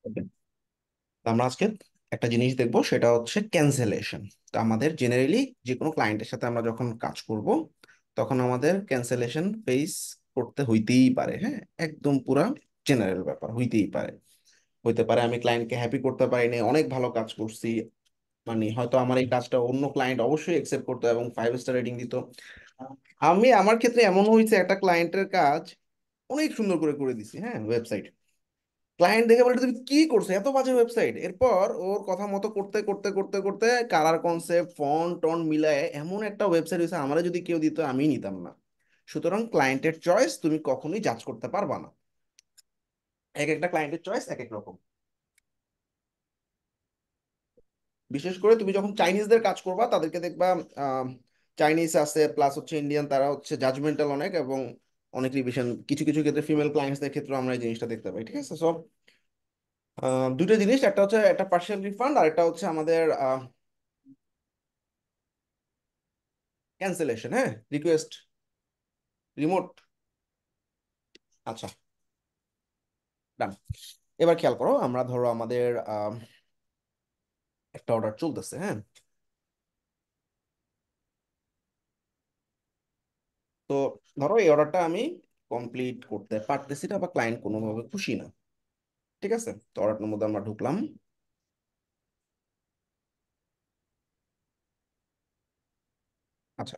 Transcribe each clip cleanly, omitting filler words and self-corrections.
Okay. তো আমরা আজকে একটা জিনিস দেখবো, সেটা হচ্ছে ক্যান্সেলেশন। তো আমাদের জেনারেলি যে কোনো ক্লায়েন্টের সাথে আমরা যখন কাজ করব, তখন আমাদের ক্যান্সেলেশন ফেস করতে হইতেই পারে। হ্যাঁ, একদম পুরা জেনারেল ব্যাপার, হইতেই পারে। হইতে পারে আমি ক্লায়েন্টকে হ্যাপি করতে পারিনি, অনেক ভালো কাজ করছি, মানে হয়তো আমার এই কাজটা অন্য ক্লায়েন্ট অবশ্যই একসেপ্ট করতো এবং 5 স্টার রেটিং দিত। আমি আমার ক্ষেত্রে এমন হয়েছে, একটা ক্লায়েন্টের কাজ অনেক সুন্দর করে করে দিছি, হ্যাঁ, ওয়েবসাইট। ক্লায়েন্ট দেখে বলে তুমি কি করছো, এত বাজে ওয়েবসাইট। এরপর ওর কথা মতো করতে করতে করতে করতে কালার কনসেপ্ট ফন্ট টন মিলায় এমন একটা ওয়েবসাইট হয়েছে, আমারে যদি কেউ দিত আমি নিতাম না। সুতরাং ক্লায়েন্টের চয়েস তুমি কখনোই জাজ করতে পারবা না। এক একটা ক্লায়েন্টের চয়েস এক এক রকম। বিশেষ করে তুমি যখন চাইনিজদের কাজ করবা, তাদেরকে দেখবা চাইনিজ আছে প্লাস হচ্ছে ইন্ডিয়ান, তারা হচ্ছে জাজমেন্টাল অনেক, এবং অনেক রিভিশন। কিছু কিছু ক্ষেত্রে ফিমেল ক্লায়েন্টসদের ক্ষেত্রে আমরা এই জিনিসটা দেখতে পাই। ঠিক আছে, সব দুটো জিনিস, একটা হচ্ছে একটা পার্শিয়াল রিফান্ড, আর একটা হচ্ছে আমাদের ক্যান্সেলেশন। হ্যাঁ, রিকোয়েস্ট রিমোট। আচ্ছা, ডান। এবার খেয়াল করো, আমরা ধরো আমাদের একটা অর্ডার চলতেছে। হ্যাঁ, তো ধরো এই অর্ডারটা আমি কমপ্লিট করতে পারতেছি না, বা ক্লায়েন্ট কোনোভাবে খুশি না। ঠিক আছে, তো অর্ডারটার মধ্যে আমরা ঢুকলাম। আচ্ছা,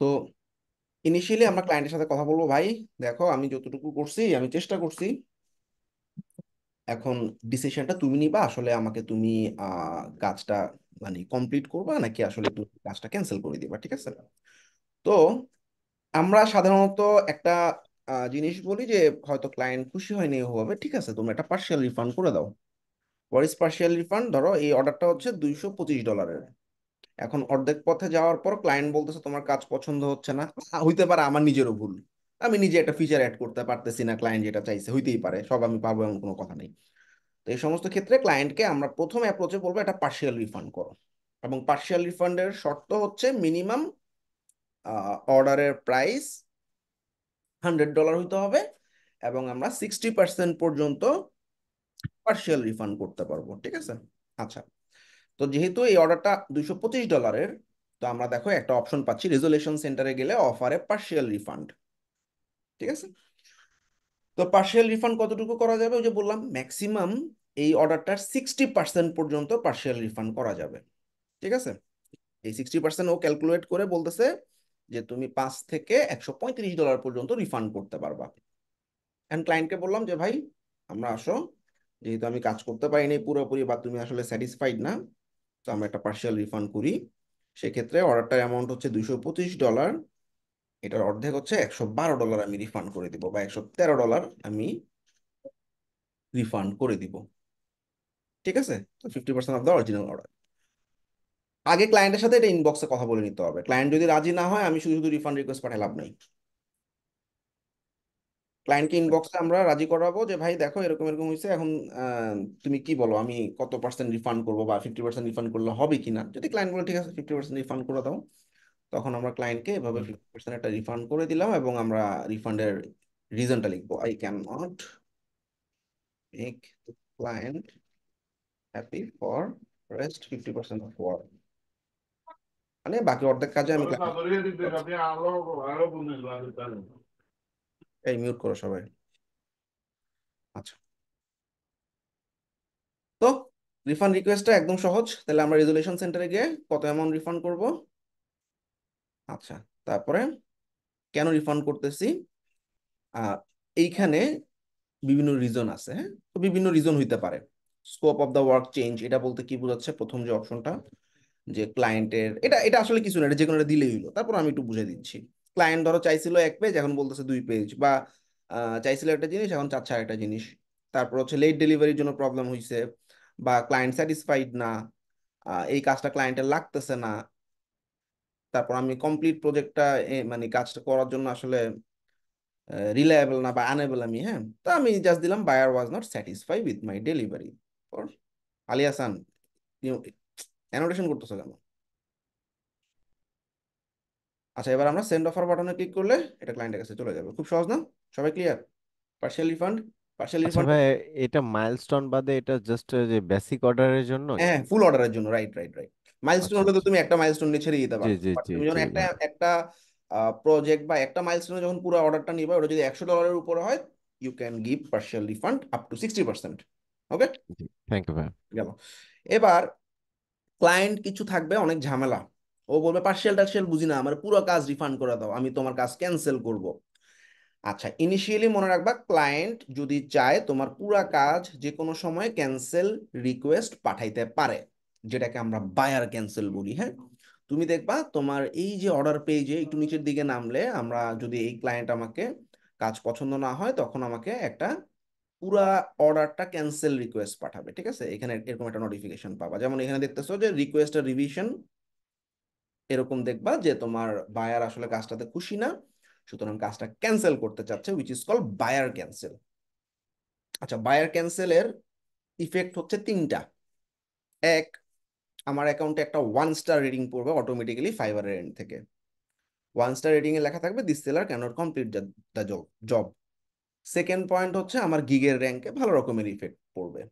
তো ইনিশিয়ালি আমরা ক্লায়েন্টের সাথে কথা বলবো, ভাই দেখো আমি যতটুকু করছি, আমি চেষ্টা করছি, এখন ডিসিশনটা তুমি নিবা। আসলে আমাকে তুমি কাজটা মানে কমপ্লিট করবা, নাকি আসলে তুমি কাজটা ক্যান্সেল করে দিবা। ঠিক আছে, তো আমরা সাধারণত একটা জিনিস বলি যে হয়তো ক্লায়েন্ট খুশি হয়নি হবে, ঠিক আছে, তুমি একটা পার্শিয়াল রিফান্ড করে দাও। What is partial refund? ধরো এই অর্ডারটা হচ্ছে $225। এখন অর্ধেক পথে যাওয়ার পর ক্লায়েন্ট বলতেছে তোমার কাজ পছন্দ হচ্ছে না। হইতে পারে আমার নিজেরও ভুল, আমি নিজে একটা ফিচার অ্যাড করতে পারতেছি না, ক্লায়েন্ট যেটা চাইছে, হইতেই পারে, সব আমি পাবো এমন কোনো কথা নেই। তো এই সমস্ত ক্ষেত্রে ক্লায়েন্টকে আমরা প্রথম অ্যাপ্রোচে বলবো একটা পার্শিয়াল রিফান্ড করো। এবং পার্শিয়াল রিফান্ডের শর্ত হচ্ছে মিনিমাম অর্ডারের প্রাইস $100 হইতে হবে, এবং আমরা 60% পর্যন্ত পার্শিয়াল রিফান্ড করতে পারবো। ঠিক আছে, আচ্ছা। তো যেহেতু এই অর্ডারটা $225, তো আমরা দেখো একটা অপশন পাচ্ছি, রেজুলেশন সেন্টারে গেলে অফারে পার্শিয়াল রিফান্ড। ঠিক আছে, তো পার্শিয়াল রিফান্ড কতটুকু করা যাবে? ওই যে বললাম, ম্যাক্সিমাম এই অর্ডারটার 60% পর্যন্ত পার্শিয়াল রিফান্ড করা যাবে। ঠিক আছে, এই 60% ও ক্যালকুলেট করে বলতেছে যে তুমি $5 থেকে $135 পর্যন্ত রিফান্ড করতে পারবা। এন্ড ক্লায়েন্টকে বললাম যে ভাই, আমরা আসো, যেহেতু আমি কাজ করতে পারিনি পুরোপুরি, বা তুমি আসলে স্যাটিসফাইড না, তো আমরা একটা পার্শিয়াল রিফান্ড করি। সেক্ষেত্রে অর্ডারটার অ্যামাউন্ট হচ্ছে $225, এটার অর্ধেক হচ্ছে $112 আমি রিফান্ড করে দিব, বা $113 আমি রিফান্ড করে দিব। ঠিক আছে, তো 50% অফ দ্য অরিজিনাল অর্ডার। আগে ক্লায়েন্টের সাথে এটা ইনবক্সে কথা বলে নিতে হবে। ক্লায়েন্ট যদি রাজি না হয়, আমি শুধু শুধু রিফান্ড রিকোয়েস্ট পাঠাই লাভ নাই। ক্লায়েন্টকে ইনবক্সে আমরা রাজি করাবো যে ভাই দেখো এরকম এরকম হয়েছে, এখন আহ, তুমি কি বলো, আমি কত পার্সেন্ট রিফান্ড করবো, বা 50% রিফান্ড করলে হবে কিনা। যদি ক্লায়েন্ট বলে ঠিক আছে 50% রিফান্ড করে দাও, তখন আমরা ক্লায়েন্টকে এভাবে 50% একটা রিফান্ড করে দিলাম, এবং আমরা রিফান্ডের রিজনটা লিখবো, I can not make client happy for rest 50% of work, মানে বাকি অর্ধেক কাজে আমি ক্লায়েন্ট। এই মিউট করো সবাই। আচ্ছা, তো রিফান্ড রিকোয়েস্টটা একদম সহজ। তাহলে আমরা রেজুলেশন সেন্টারে গিয়ে কত অ্যামাউন্ট রিফান্ড করব। আচ্ছা, তারপরে কেন রিফান্ড করতেছি, আহ এইখানে বিভিন্ন রিজন আছে। হ্যাঁ, তো বিভিন্ন রিজন হইতে পারে। Scope of the work change, এটা বলতে কি বোঝাচ্ছে? প্রথম যে অপশনটা, যে ক্লায়েন্টের এটা এটা আসলে কিছু না, এটা যে কোনো একটা দিলেই হইলো। তারপর আমি একটু বুঝে দিচ্ছি। ক্লায়েন্ট ধরো চাইছিল 1 পেজ, এখন বলতেছে 2 পেজ, বা চাইছিল একটা জিনিস, এখন চাচ্ছে একটা জিনিস। তারপর হচ্ছে লেট ডেলিভারির জন্য প্রবলেম হয়েছে, বা ক্লায়েন্ট স্যাটিসফাইড না, এই কাজটা ক্লায়েন্টের লাগতেছে না। তারপর আমি কমপ্লিট প্রজেক্টটা মানে কাজটা করার জন্য আসলে রিলায়েবল না, বা আনএবল আমি। হ্যাঁ, তো আমি জাস্ট দিলাম buyer was not satisfy with my delivery. For আলিয়াসান, অ্যানোটেশন করতেছো কেন? আচ্ছা, এবার আমরা সেন্ড অফার বাটনে ক্লিক করলে এটা ক্লায়েন্টের কাছে চলে যাবে। খুব সহজ না? সবাই ক্লিয়ার? Partial refund. পার্শিয়াল আচ্ছা রিফান্ড। ভাই, এটা মাইলস্টোন বাদে এটা জাস্ট যে বেসিক অর্ডারের জন্যই? হ্যাঁ, ফুল অর্ডারের জন্য, রাইট রাইট রাইট। মাইলস্টোন আচ্ছা হলে তো আচ্ছা। তুমি একটা মাইলস্টোন নিয়ে ছেড়ে দিতে জি পারো, জি বাট জি তুমি যখন জি একটা ভাই। একটা প্রজেক্ট বা একটা মাইলস্টোনে যখন পুরো অর্ডারটা নিবা, ওটা যদি $100 উপরে হয়, you can give partial refund up to 60%। Okay, জি, থ্যাংক ইউ ভাই। গেল। এবার ক্লায়েন্ট কিছু থাকবে অনেক ঝামেলা, ও বলবে পার্শিয়াল টার্শিয়াল বুঝি না, আমার পুরো কাজ রিফান্ড করে দাও, আমি তোমার কাজ ক্যান্সেল করব। আচ্ছা, ইনিশিয়ালি মনে রাখবা, ক্লায়েন্ট যদি চায় তোমার পুরা কাজ যে কোনো সময় ক্যান্সেল রিকোয়েস্ট পাঠাইতে পারে, যেটাকে আমরা বায়ার ক্যান্সেল বলি। হ্যাঁ, তুমি দেখবা তোমার এই যে অর্ডার পেজে একটু নিচের দিকে নামলে, আমরা যদি এই ক্লায়েন্ট আমাকে কাজ পছন্দ না হয়, তখন আমাকে একটা পুরা অর্ডারটা ক্যান্সেল রিকোয়েস্ট পাঠাবে। ঠিক আছে, এখানে এরকম একটা নোটিফিকেশন পাবা, যেমন এখানে দেখতেছো যে রিকোয়েস্ট রিভিশন, এরকম দেখবা যে তোমার বায়ার আসলে কাজটাতে খুশি না, সুতরাং কাজটা ক্যান্সেল করতে চাচ্ছে, which is call buyer cancel. আচ্ছা, বায়ার ক্যান্সেলের ইফেক্ট হচ্ছে তিনটা। এক, আমার অ্যাকাউন্টে একটা 1 স্টার রেটিং পড়বে অটোমেটিক্যালি ফাইবারের এন্ড থেকে। 1 স্টার রেটিং এ লেখা থাকবে this seller can not complete the job. Second point হচ্ছে আমার গিগের র্যাঙ্কে ভালো রকমের ইফেক্ট পড়বে।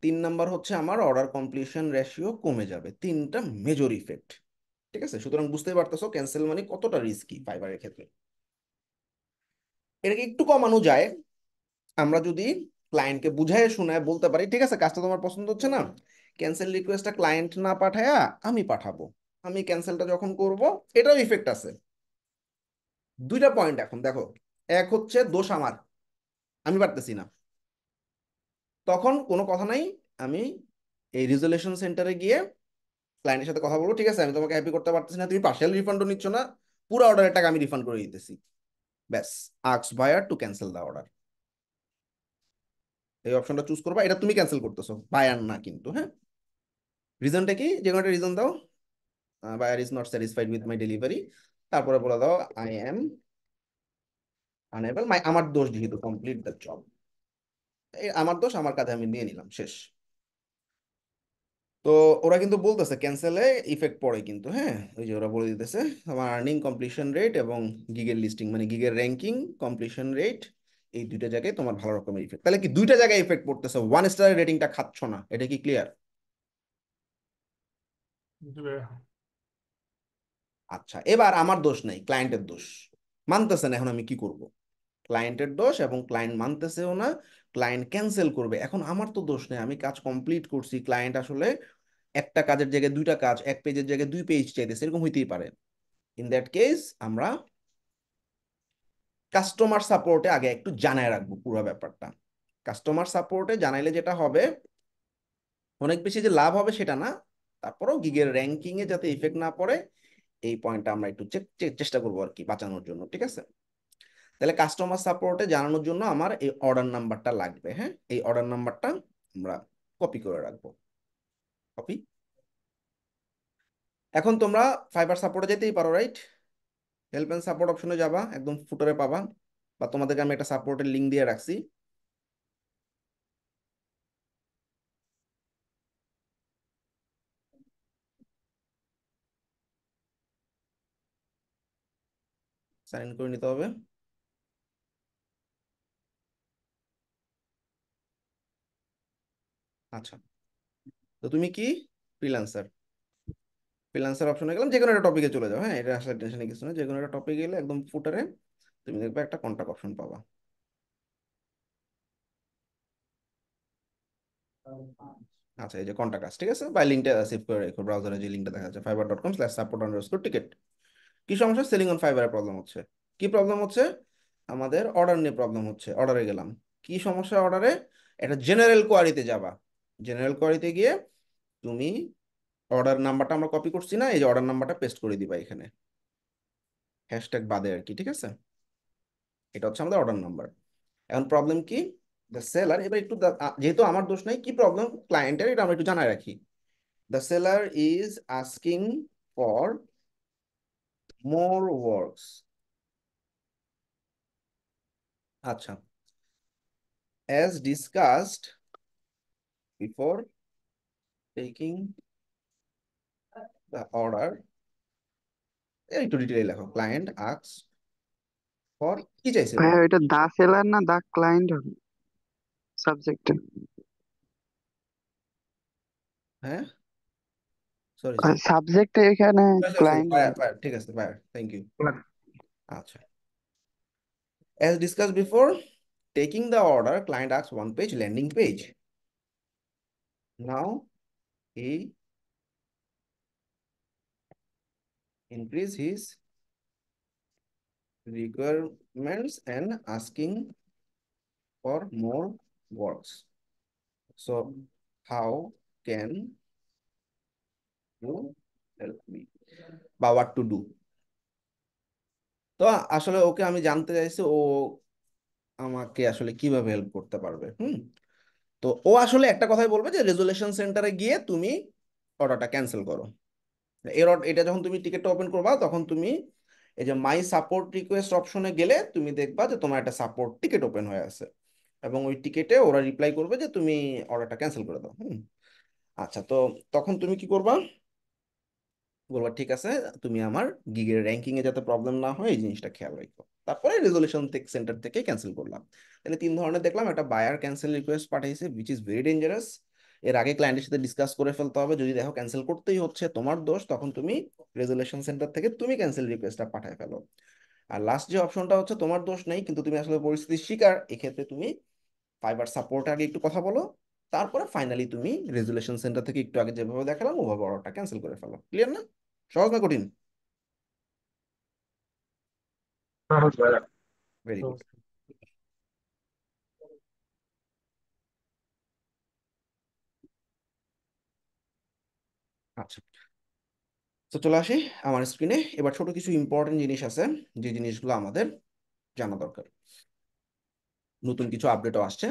3 নাম্বার হচ্ছে আমার অর্ডার কমপ্লিশন রেশিও কমে যাবে। তিনটা মেজর ইফেক্ট। ঠিক আছে, সুতরাং বুঝতেই পারতেছো ক্যান্সেল মানে কতটা রিস্কি ফাইবারের ক্ষেত্রে। এটাকে একটু কমানো যায় আমরা যদি ক্লায়েন্টকে বুঝায় শোনায় বলতে পারি, ঠিক আছে কাজটা তোমার পছন্দ হচ্ছে না, ক্যান্সেল রিকোয়েস্টটা ক্লায়েন্ট না পাঠায়া আমি পাঠাবো, আমি ক্যান্সেলটা যখন করব, এটাও ইফেক্ট আছে। দুইটা পয়েন্ট এখন দেখো, এক হচ্ছে দোষ আমার, আমি পারতেছি না, তখন কোনো কথা নাই, আমি এই রিজলিউশন সেন্টারে গিয়ে ক্লায়েন্টের সাথে কথা বলবো, ঠিক আছে আমি তোমাকে হ্যাপি করতে পারতেছি না, তুমি পার্সিয়াল রিফান্ডও নিচ্ছ না, পুরো অর্ডারের টাকা আমি রিফান্ড করে দিতেছি, ব্যাস, আস্ক বায়ার টু ক্যান্সেল দা অর্ডার। এই অপশনটা চুজ করবা, এটা তুমি ক্যান্সেল করতেছো, বায়ার না কিন্তু। হ্যাঁ, রিজনটা কি, যে কোনো একটা রিজন দাও, buyer is not satisfied with my delivery, তারপরে বলে দাও আই এম আনএবল, আমার দোষ যেহেতু, কমপ্লিট দ্য জব, আমার দোষ, আমার কাঁধে আমি নিয়ে নিলাম, শেষ। তো ওরা কিন্তু বলতেছে ক্যান্সেলে ইফেক্ট পড়ে কিন্তু, হ্যাঁ ওই যে ওরা বলে দিতেছে আমার আর্নিং কমপ্লিশন রেট এবং গিগের লিস্টিং মানে গিগের র্যাঙ্কিং কমপ্লিশন রেট, এই দুইটা জায়গায় তোমার ভালো রকমের ইফেক্ট। তাহলে কি দুইটা জায়গায় ইফেক্ট পড়তেছে, 1 স্টারের রেটিংটা খাচ্ছ না, এটা কি ক্লিয়ার? আচ্ছা, এবার আমার দোষ নাই, ক্লায়েন্টের দোষ, মানতেছে না, এখন আমি কি করব? ক্লায়েন্টের দোষ, এবং ক্লায়েন্ট মানতেছেও না, ক্লায়েন্ট ক্যান্সেল করবে, এখন আমার তো দোষ নেই, আমি কাজ কমপ্লিট করছি, ক্লায়েন্ট আসলে একটা কাজের জায়গায় দুইটা কাজ, এক পেজের জায়গায় 2 পেজ চাইতেছে, এরকম হইতেই পারে। ইন দ্যাট কেস আমরা কাস্টমার সাপোর্টে আগে একটু জানায় রাখবো পুরো ব্যাপারটা। কাস্টমার সাপোর্টে জানাইলে যেটা হবে, অনেক বেশি যে লাভ হবে সেটা না, তারপরও গিগের র্যাঙ্কিং এ যাতে ইফেক্ট না পড়ে, এই পয়েন্টটা আমরা একটু চেষ্টা করবো আর কি বাঁচানোর জন্য। ঠিক আছে, তাহলে কাস্টমার সাপোর্টে জানানোর জন্য আমার এই অর্ডার নাম্বারটা লাগবে। হ্যাঁ, এই অর্ডার নাম্বারটা আমরা কপি করে রাখবো, কপি। এখন তোমরা ফাইবার সাপোর্টে যেতেই পারো, রাইট? হেল্প এন্ড সাপোর্ট অপশনে যাবা, একদম ফুটারে পাবা, বা তোমাদেরকে আমি একটা সাপোর্টের লিঙ্ক দিয়ে রাখছি, সাইন ইন করে নিতে হবে। আচ্ছা, তো তুমি কি ফ্রিল্যান্সার, ফ্রিল্যান্সার অপশনে গেলাম, যে কোনো একটা টপিকে চলে যাও, হ্যাঁ এটা আসলে টেনশনে কিছু না, যে কোনো একটা টপিকে গেলে একদম ফুটারে তুমি দেখবে একটা কন্টাক্ট অপশন পাবা। আচ্ছা, এই যে কন্টাক্ট আস, ঠিক আছে, বা লিঙ্কটা সেভ করে রেখো ব্রাউজারে, যে লিঙ্কটা দেখা যাচ্ছে fiverr.com/support_ticket। কি সমস্যা, সেলিং অন ফাইবারে প্রবলেম হচ্ছে, কি প্রবলেম হচ্ছে, আমাদের অর্ডার নিয়ে প্রবলেম হচ্ছে, অর্ডারে গেলাম, কি সমস্যা অর্ডারে, একটা জেনারেল কোয়ারিতে যাবা, জেনারেল কোয়ারিতে গিয়ে তুমি অর্ডার নাম্বারটা আমরা কপি করছি না, এই যে অর্ডার নাম্বারটা পেস্ট করে দিবা এখানে, হ্যাশট্যাগ বাদে আর কি। ঠিক আছে, এটা হচ্ছে আমাদের অর্ডার নাম্বার। এখন প্রবলেম কি, দ্য সেলার, এবার একটু যেহেতু আমার দোষ নাই, কি প্রবলেম ক্লায়েন্টের, এটা আমরা একটু জানাই রাখি। The seller is asking for more works. আচ্ছা, as discussed before taking the order, একটু ডিটেইলে লেখো, ক্লায়েন্ট আস্ক ফর, কি চাইছে ভাইয়া ওরা? এটা দা সেলার না দা ক্লায়েন্ট হবে? সাবজেক্টে। হ্যাঁ, সরি সরি, সাবজেক্টে এখানে ক্লায়েন্ট ফায়ার বলে। ফায়ার, ঠিক আছে ফায়ার, থ্যাংক ইউ। আচ্ছা, as discussed before, taking the order, client asks one page landing page. Now he increase his requirements and asking for more works. So how can you help me? বা what to do? তো আসলে ওকে আমি জানতে চাইছি ও আমাকে আসলে কিভাবে help করতে পারবে। তো ও আসলে একটা কথাই বলবে যে রেজুলেশন সেন্টারে গিয়ে তুমি অর্ডারটা ক্যান্সেল করো। এটা যখন তুমি টিকিটটা ওপেন করবা তখন তুমি এই যে মাই সাপোর্ট রিকোয়েস্ট অপশনে গেলে তুমি দেখবা যে তোমার একটা সাপোর্ট টিকিট ওপেন হয়ে আছে, এবং ওই টিকিটে ওরা রিপ্লাই করবে যে তুমি অর্ডারটা ক্যান্সেল করে দাও। আচ্ছা, তো তখন তুমি কি করবা? বলবা ঠিক আছে, তুমি আমার গিগের র্যাঙ্কিং এ যাতে প্রবলেম না হয় এই জিনিসটা খেয়াল রাখো। তারপরে রেজলিউশন সেন্টার থেকে ক্যান্সেল করলাম। তাহলে তিন ধরনের দেখলাম, একটা বায়ার ক্যান্সেল রিকোয়েস্ট পাঠাইছে উইচ ইজ ভেরি ডেঞ্জারাস। এর আগে ক্লায়েন্টের সাথে ডিসকাস করে ফেলতে হবে, যদি দেখো ক্যান্সেল করতেই হচ্ছে তোমার দোষ, তখন তুমি রেজলিউশন সেন্টার থেকে তুমি ক্যান্সেল রিকোয়েস্টটা পাঠায় ফেলো। আর লাস্ট যে অপশনটা হচ্ছে তোমার দোষ নেই কিন্তু তুমি আসলে পরিস্থিতির শিকার, এক্ষেত্রে তুমি ফাইবার সাপোর্ট আগে একটু কথা বলো, তারপরে ফাইনালি তুমি রেজুলেশন সেন্টার থেকে একটু আগে যেভাবে দেখালাম ওভাবে অর্ডারটা ক্যান্সেল করে ফেলো। ক্লিয়ার না? সহজ না কঠিন? Very good. আচ্ছা, তো চলে আসি আমার স্ক্রিনে। এবার ছোট কিছু ইম্পর্টেন্ট জিনিস আছে যে জিনিসগুলো আমাদের জানা দরকার, নতুন কিছু আপডেটও আসছে।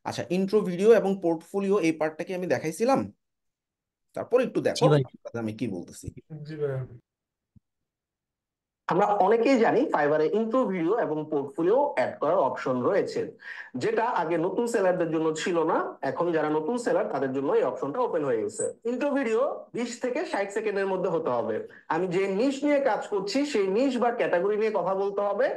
আচ্ছা, ইন্ট্রো ভিডিও এবং পোর্টফোলিও এই পার্টটাকে আমি দেখাইছিলাম, তারপর একটু জি দেখো ভাই। আমি কি বলতেছি। জি ভাই। আমরা অনেকেই জানি ফাইবারে ইন্ট্রো ভিডিও এবং পোর্টফোলিও অ্যাড করার অপশন রয়েছে, যেটা আগে নতুন সেলারদের জন্য ছিল না। এখন যারা নতুন সেলার তাদের জন্য এই অপশনটা ওপেন হয়ে গেছে। ইন্ট্রো ভিডিও 20 থেকে 60 সেকেন্ডের মধ্যে হতে হবে। আমি যে নিশ নিয়ে কাজ করছি সেই নিশ বা ক্যাটাগরি নিয়ে কথা বলতে হবে।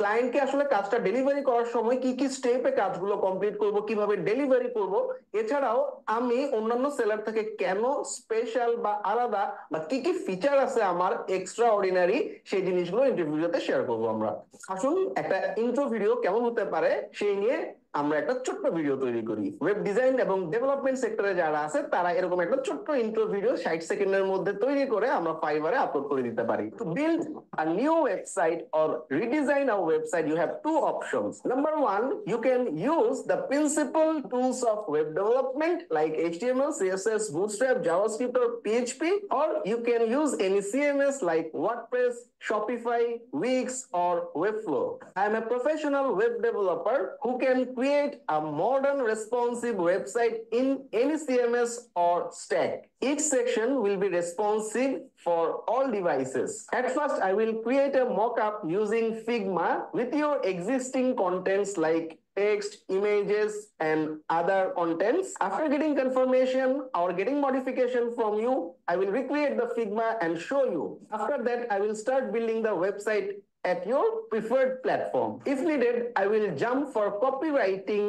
ক্লায়েন্টকে আসলে কাজটা ডেলিভারি করার সময় কি কি স্টেপে কাজগুলো কমপ্লিট করব, কিভাবে ডেলিভারি করব, এছাড়াও আমি অন্যান্য সেলার থেকে কেন স্পেশাল বা আলাদা, বা কি কি ফিচার আছে আমার এক্সট্রা অর্ডিনারি, সেই জিনিসগুলো ইন্টারভিউতে শেয়ার করবো আমরা। আসুন একটা ইন্ট্রো ভিডিও কেমন হতে পারে সেই নিয়ে আমরা একটা ছোট্ট ভিডিও তৈরি করি। ওয়েব ডিজাইন এবং ডেভেলপমেন্ট সেক্টরে যারা আছে তারা এরকম একটা ছোট্ট ইন্ট্রো ভিডিও 60 সেকেন্ডের মধ্যে তৈরি করে আমরা ফাইবারে আপলোড করে দিতে পারি। To build a new website or redesign our website, you have two options. Number one, you can use the principal tools of web development like HTML, CSS, Bootstrap, JavaScript or PHP, or you can use any CMS like WordPress, Shopify, Wix or Webflow. I am a professional web developer who can create a modern responsive website in any CMS or stack. Each section will be responsive for all devices. At first, I will create a mock-up using Figma with your existing contents like text, images, and other contents. After getting confirmation or getting modification from you, I will recreate the Figma and show you. After that, I will start building the website at your preferred platform. If needed, I will jump for copywriting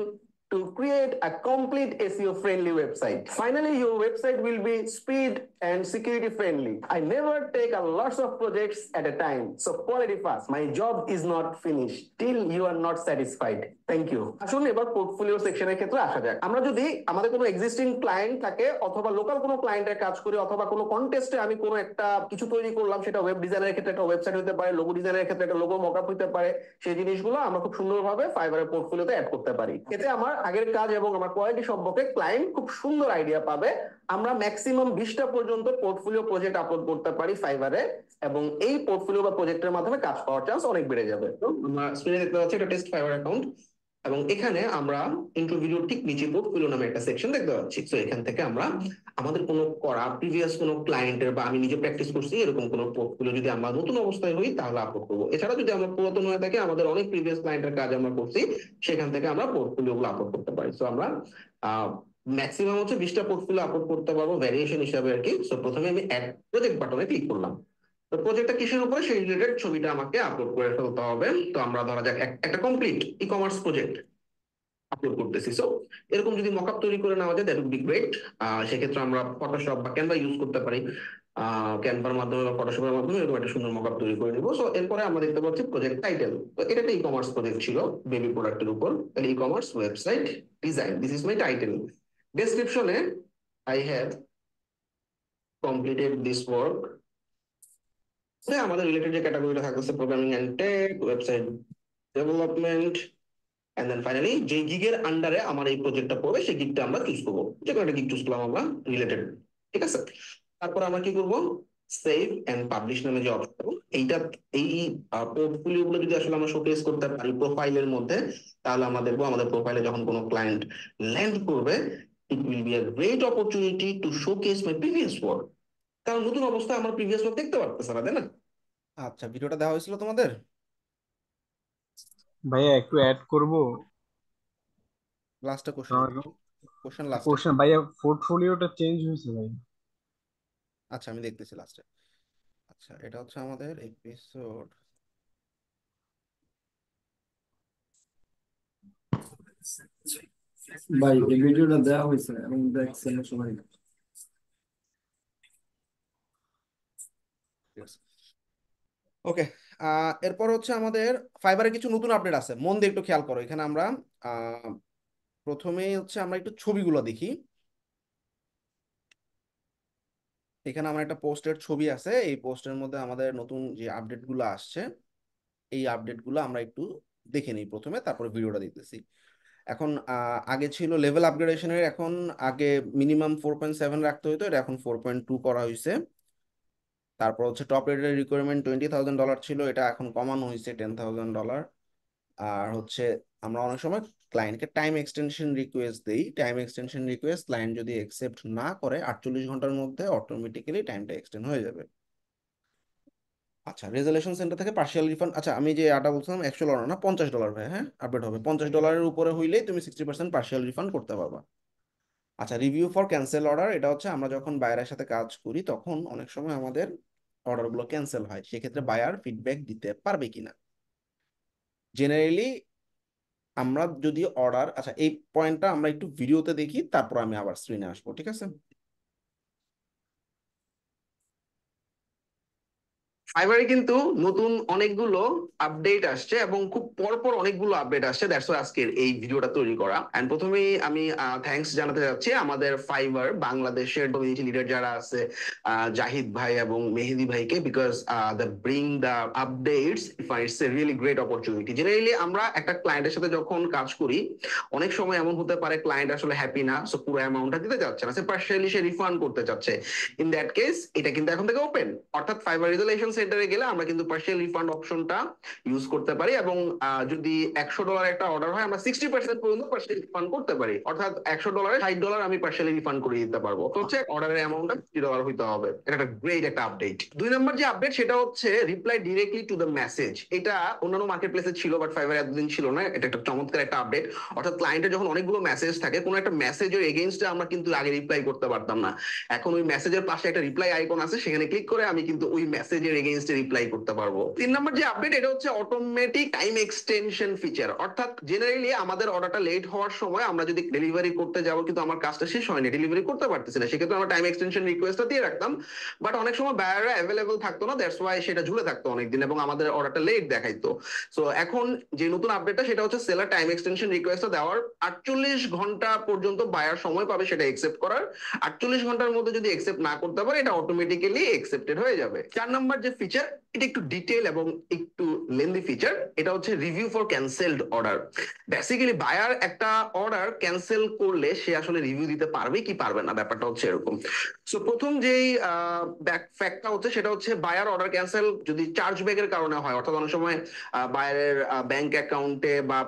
to create a complete SEO friendly website. Finally, your website will be speed and security friendly. I never take a lots of projects at a time, so quality fast. My job is not finished till you are not satisfied. Thank you. আসুন এবার portfolio সেকশনের ক্ষেত্রে আসা যাক। আমরা যদি আমাদের কোনো এক্সিস্টিং ক্লায়েন্ট থাকে অথবা লোকাল কোনো ক্লায়েন্টের কাজ করি অথবা কোনো কন্টেস্টে আমি কোনো একটা কিছু তৈরি করলাম, সেটা ওয়েব ডিজাইনের ক্ষেত্রে একটা ওয়েবসাইট হতে পারে, লোগো ডিজাইনের ক্ষেত্রে একটা লোগো মকআপ হতে পারে, সেই জিনিসগুলো আমরা খুব সুন্দরভাবে ফাইবারের পোর্টফোলিওতে অ্যাড করতে পারি। এতে আমার আগের কাজ এবং আমার কোয়ালিটি সম্পর্কে ক্লায়েন্ট খুব সুন্দর আইডিয়া পাবে। আমরা ম্যাক্সিমাম 20টা পর্যন্ত পোর্টফোলিও প্রজেক্ট আপলোড করতে পারি ফাইবারে, এবং এই পোর্টফোলিও বা প্রজেক্টের মাধ্যমে কাজ পাওয়ার চান্স অনেক বেড়ে যাবে। তো আমরা স্ক্রিনে দেখতে পাচ্ছি একটা টেস্ট ফাইবার অ্যাকাউন্ট, এবং এখানে আমরা ইন্ট্রো ভিডিওর ঠিক নিচে পোর্টফোলিও নামে একটা সেকশন দেখতে পাচ্ছি। তো এখান থেকে আমরা আমাদের কোনো করা প্রিভিয়াস কোনো ক্লায়েন্টের বা আমি নিজে প্র্যাকটিস করছি এরকম কোনো পোর্টফোলিও যদি আমরা নতুন অবস্থায় হই তাহলে আপলোড করবো। এছাড়া যদি আমরা পুরাতন হয়ে থাকি, আমাদের অনেক প্রিভিয়াস ক্লায়েন্টের কাজ আমরা করছি, সেখান থেকে আমরা পোর্টফোলিও গুলো আপলোড করতে পারি। তো আমরা ম্যাক্সিমাম হচ্ছে 20টা পোর্টফোলিও আপলোড করতে পারবো ভ্যারিয়েশন হিসাবে আর কি। তো প্রথমে আমি অ্যাড প্রজেক্ট বাটনে ক্লিক করলাম। তো প্রজেক্টটা কিসের উপরে সেই রিলেটেড ছবিটা আমাকে আপলোড করে ফেলতে হবে। তো আমরা ধরা যাক একটা কমপ্লিট ই কমার্স প্রজেক্ট, আপলোড করতেছি। সো এরকম যদি মকআপ তৈরি করে নেওয়া যায় দ্যাট উড বি গ্রেট। সেক্ষেত্রে আমরা ফটোশপ বা ক্যানভা ইউজ করতে পারি। ক্যানভার মাধ্যমে বা ফটোশপের মাধ্যমে এরকম একটা সুন্দর মকআপ তৈরি করে নিবো। সো এরপরে আমরা দেখতে পাচ্ছি প্রজেক্ট টাইটেল। তো এটা একটা ই কমার্স প্রজেক্ট ছিল বেবি প্রোডাক্টের উপর। E commerce website design, this is my title. ডেসক্রিপশনে I have completed this work. আমাদের রিলেটেড যে ক্যাটাগরিটা থাকতেছে programming and tech, website development, and then finally যে গিগের আন্ডারে আমার এই প্রজেক্টটা পড়বে সেই গিগটা আমরা চুজ করবো, যে কোনো একটা গিগ চুজ করলাম আমরা রিলেটেড। ঠিক আছে, তারপর আমরা কি করব, সেভ এন্ড পাবলিশ নামে যে অপশন, এইটা এই পোর্টফোলিও গুলো যদি আসলে আমরা শোকেস করতে পারি প্রোফাইলের মধ্যে, তাহলে আমরা দেখবো আমাদের প্রোফাইলে যখন কোনো ক্লায়েন্ট ল্যান্ড করবে, it will be a great opportunity to showcase my previous work. কারণ নতুন অবস্থায় আমার প্রিভিয়াস ওয়ার্ক দেখতে পারতেছে না, তাই না? আচ্ছা, ভিডিওটা দেওয়া হয়েছিল তোমাদের? ভাইয়া একটু অ্যাড করব। লাস্টে কোশ্চেন, আসসালামু কোশ্চেন আলাইকুম। লাস্টে। কোশ্চেন ভাইয়া, পোর্টফোলিওটা চেঞ্জ হয়েছে ভাই। আচ্ছা, আমি দেখতেছি লাস্টে। আচ্ছা, এটা হচ্ছে আমাদের এপিসোড। ভাই এই ভিডিওটা দেওয়া হয়েছে এবং দেখছেন সবাই। ঠিক আছে, ওকে। এরপর হচ্ছে আমাদের ফাইবারে কিছু নতুন আপডেট আছে, মন দিয়ে একটু খেয়াল করো। এখানে আমরা আহ, প্রথমেই হচ্ছে আমরা একটু ছবিগুলো দেখি। এখানে আমার একটা পোস্টের ছবি আছে, এই পোস্টের মধ্যে আমাদের নতুন যে আপডেট গুলো আসছে, এই আপডেট গুলো আমরা একটু দেখে নিই প্রথমে, তারপরে ভিডিওটা দেখতেছি। এখন আগে ছিল লেভেল আপগ্রেডেশনের, এখন আগে মিনিমাম 4.7 রাখতে হতো, এটা এখন 4.2 করা হয়েছে। তারপর হচ্ছে টপ রেটের রিকোয়ারমেন্ট $20,000 ছিল, এটা এখন কমানো হয়েছে $10,000। আর হচ্ছে আমরা অনেক সময় ক্লায়েন্টকে টাইম এক্সটেনশন রিকোয়েস্ট দেই, টাইম এক্সটেনশন রিকোয়েস্ট ক্লায়েন্ট যদি অ্যাকসেপ্ট না করে 48 ঘন্টার মধ্যে অটোমেটিক্যালি টাইমটা এক্সটেন্ড হয়ে যাবে। আচ্ছা, রেজুলেশন সেন্টার থেকে পার্শিয়াল রিফান্ড, আচ্ছা আমি যে আটা বলছিলাম $100 না $50 ভাই, হ্যাঁ আপডেট হবে, $50 উপরে হইলেই তুমি 60% পার্শিয়াল রিফান্ড করতে পারবা। আচ্ছা, রিভিউ ফর ক্যান্সেল অর্ডার, এটা হচ্ছে আমরা যখন বায়ারের সাথে কাজ করি তখন অনেক সময় আমাদের অর্ডারগুলো ক্যান্সেল হয়, সেক্ষেত্রে বায়ার ফিডব্যাক দিতে পারবে কিনা। জেনারেলি আমরা যদি অর্ডার, আচ্ছা এই পয়েন্টটা আমরা একটু ভিডিওতে দেখি, তারপর আমি আবার স্ক্রিনে আসবো, ঠিক আছে? ফাইবারে কিন্তু নতুন অনেকগুলো আপডেট আসছে এবং খুব পরপর অনেকগুলো আপডেট আসছে, দ্যাটস ওয়াই আজকের এই ভিডিওটা তৈরি করা। এন্ড প্রথমেই আমি থ্যাঙ্কস জানাতে যাচ্ছি আমাদের ফাইবার বাংলাদেশের কমিউনিটি লিডার যারা আছে, জাহিদ ভাই এবং মেহেদি ভাইকে, because the bring the updates, it's a really great opportunity. Generally আমরা একটা ক্লায়েন্টের সাথে যখন কাজ করি, অনেক সময় এমন হতে পারে ক্লায়েন্ট আসলে হ্যাপি না, সো পুরো অ্যামাউন্টটা দিতে চাচ্ছে না, সে পার্শিয়ালি সে রিফান্ড করতে চাচ্ছে। ইন দ্যাট কেস এটা কিন্তু এখন থেকে ওপেন, অর্থাৎ ফাইবার রেজুলেশন সেন্টারে গেলে আমরা কিন্তু পার্শিয়াল রিফান্ড অপশনটা ইউজ করতে পারি, এবং যদি $100 একটা অর্ডার হয়, আমরা 60% পর্যন্ত পার্শিয়াল রিফান্ড করতে পারি, অর্থাৎ $100 $60 আমি পার্শিয়ালি রিফান্ড করে দিতে পারবো। তো হচ্ছে অর্ডারের অ্যামাউন্টটা $50 হইতে হবে। এটা একটা গ্রেট একটা আপডেট। 2 নম্বর যে আপডেট সেটা হচ্ছে reply directly to the message. এটা অন্যান্য মার্কেট প্লেসে ছিল, বাট ফাইবার এতদিন ছিল না, এটা একটা চমৎকার একটা আপডেট। অর্থাৎ ক্লায়েন্টের যখন অনেকগুলো মেসেজ থাকে, কোনো একটা মেসেজের এগেইনস্টে আমরা কিন্তু আগে রিপ্লাই করতে পারতাম না, এখন ওই মেসেজের পাশে একটা রিপ্লাই আইকন আছে, সেখানে ক্লিক করে আমি কিন্তু ওই মেসেজের এগেইনস্টে রিপ্লাই করতে পারবো। 3 নম্বর যে আপডেট এটা হচ্ছে অটোমেটিক টাইম এক্সটেনশন ফিচার। অর্থাৎ জেনারেলি আমাদের অর্ডারটা লেট হওয়ার সময় আমরা যদি ডেলিভারি করতে যাবো কিন্তু আমার কাজটা শেষ হয়নি, ডেলিভারি করতে পারতেছি না, সেক্ষেত্রে আমরা টাইম এক্সটেনশন রিকোয়েস্টটা দিয়ে রাখতাম, বাট অনেক সময় বায়াররা অ্যাভেলেবল থাকতো না, দ্যাটস ওয়াই সেটা ঝুলে থাকতো অনেকদিন এবং আমাদের অর্ডারটা লেট দেখাইতো। সো এখন যে নতুন আপডেটটা সেটা হচ্ছে সেলার টাইম এক্সটেনশন রিকোয়েস্টটা দেওয়ার 48 ঘন্টা পর্যন্ত বায়ার সময় পাবে সেটা একসেপ্ট করার। 48 ঘন্টার মধ্যে যদি একসেপ্ট না করতে পারে, এটা অটোমেটিক্যালি একসেপ্টেড হয়ে যাবে। 4 নম্বর যে ফিচার, এটা একটু ডিটেইল এবং একটু লেন্দি ফিচার, এটা হচ্ছে review for cancelled order. Basically buyer একটা অর্ডার ক্যান্সেল করলে সে আসলে রিভিউ দিতে পারবে কি পারবে না, ব্যাপারটা হচ্ছে এরকম। সো প্রথম যেই ফ্যাক্টটা হচ্ছে সেটা হচ্ছে বায়ার অর্ডার ক্যান্সেল যদি চার্জ ব্যাকের কারণে হয়, অর্থাৎ অনেক সময় বায়ারের ব্যাংক অ্যাকাউন্টে বা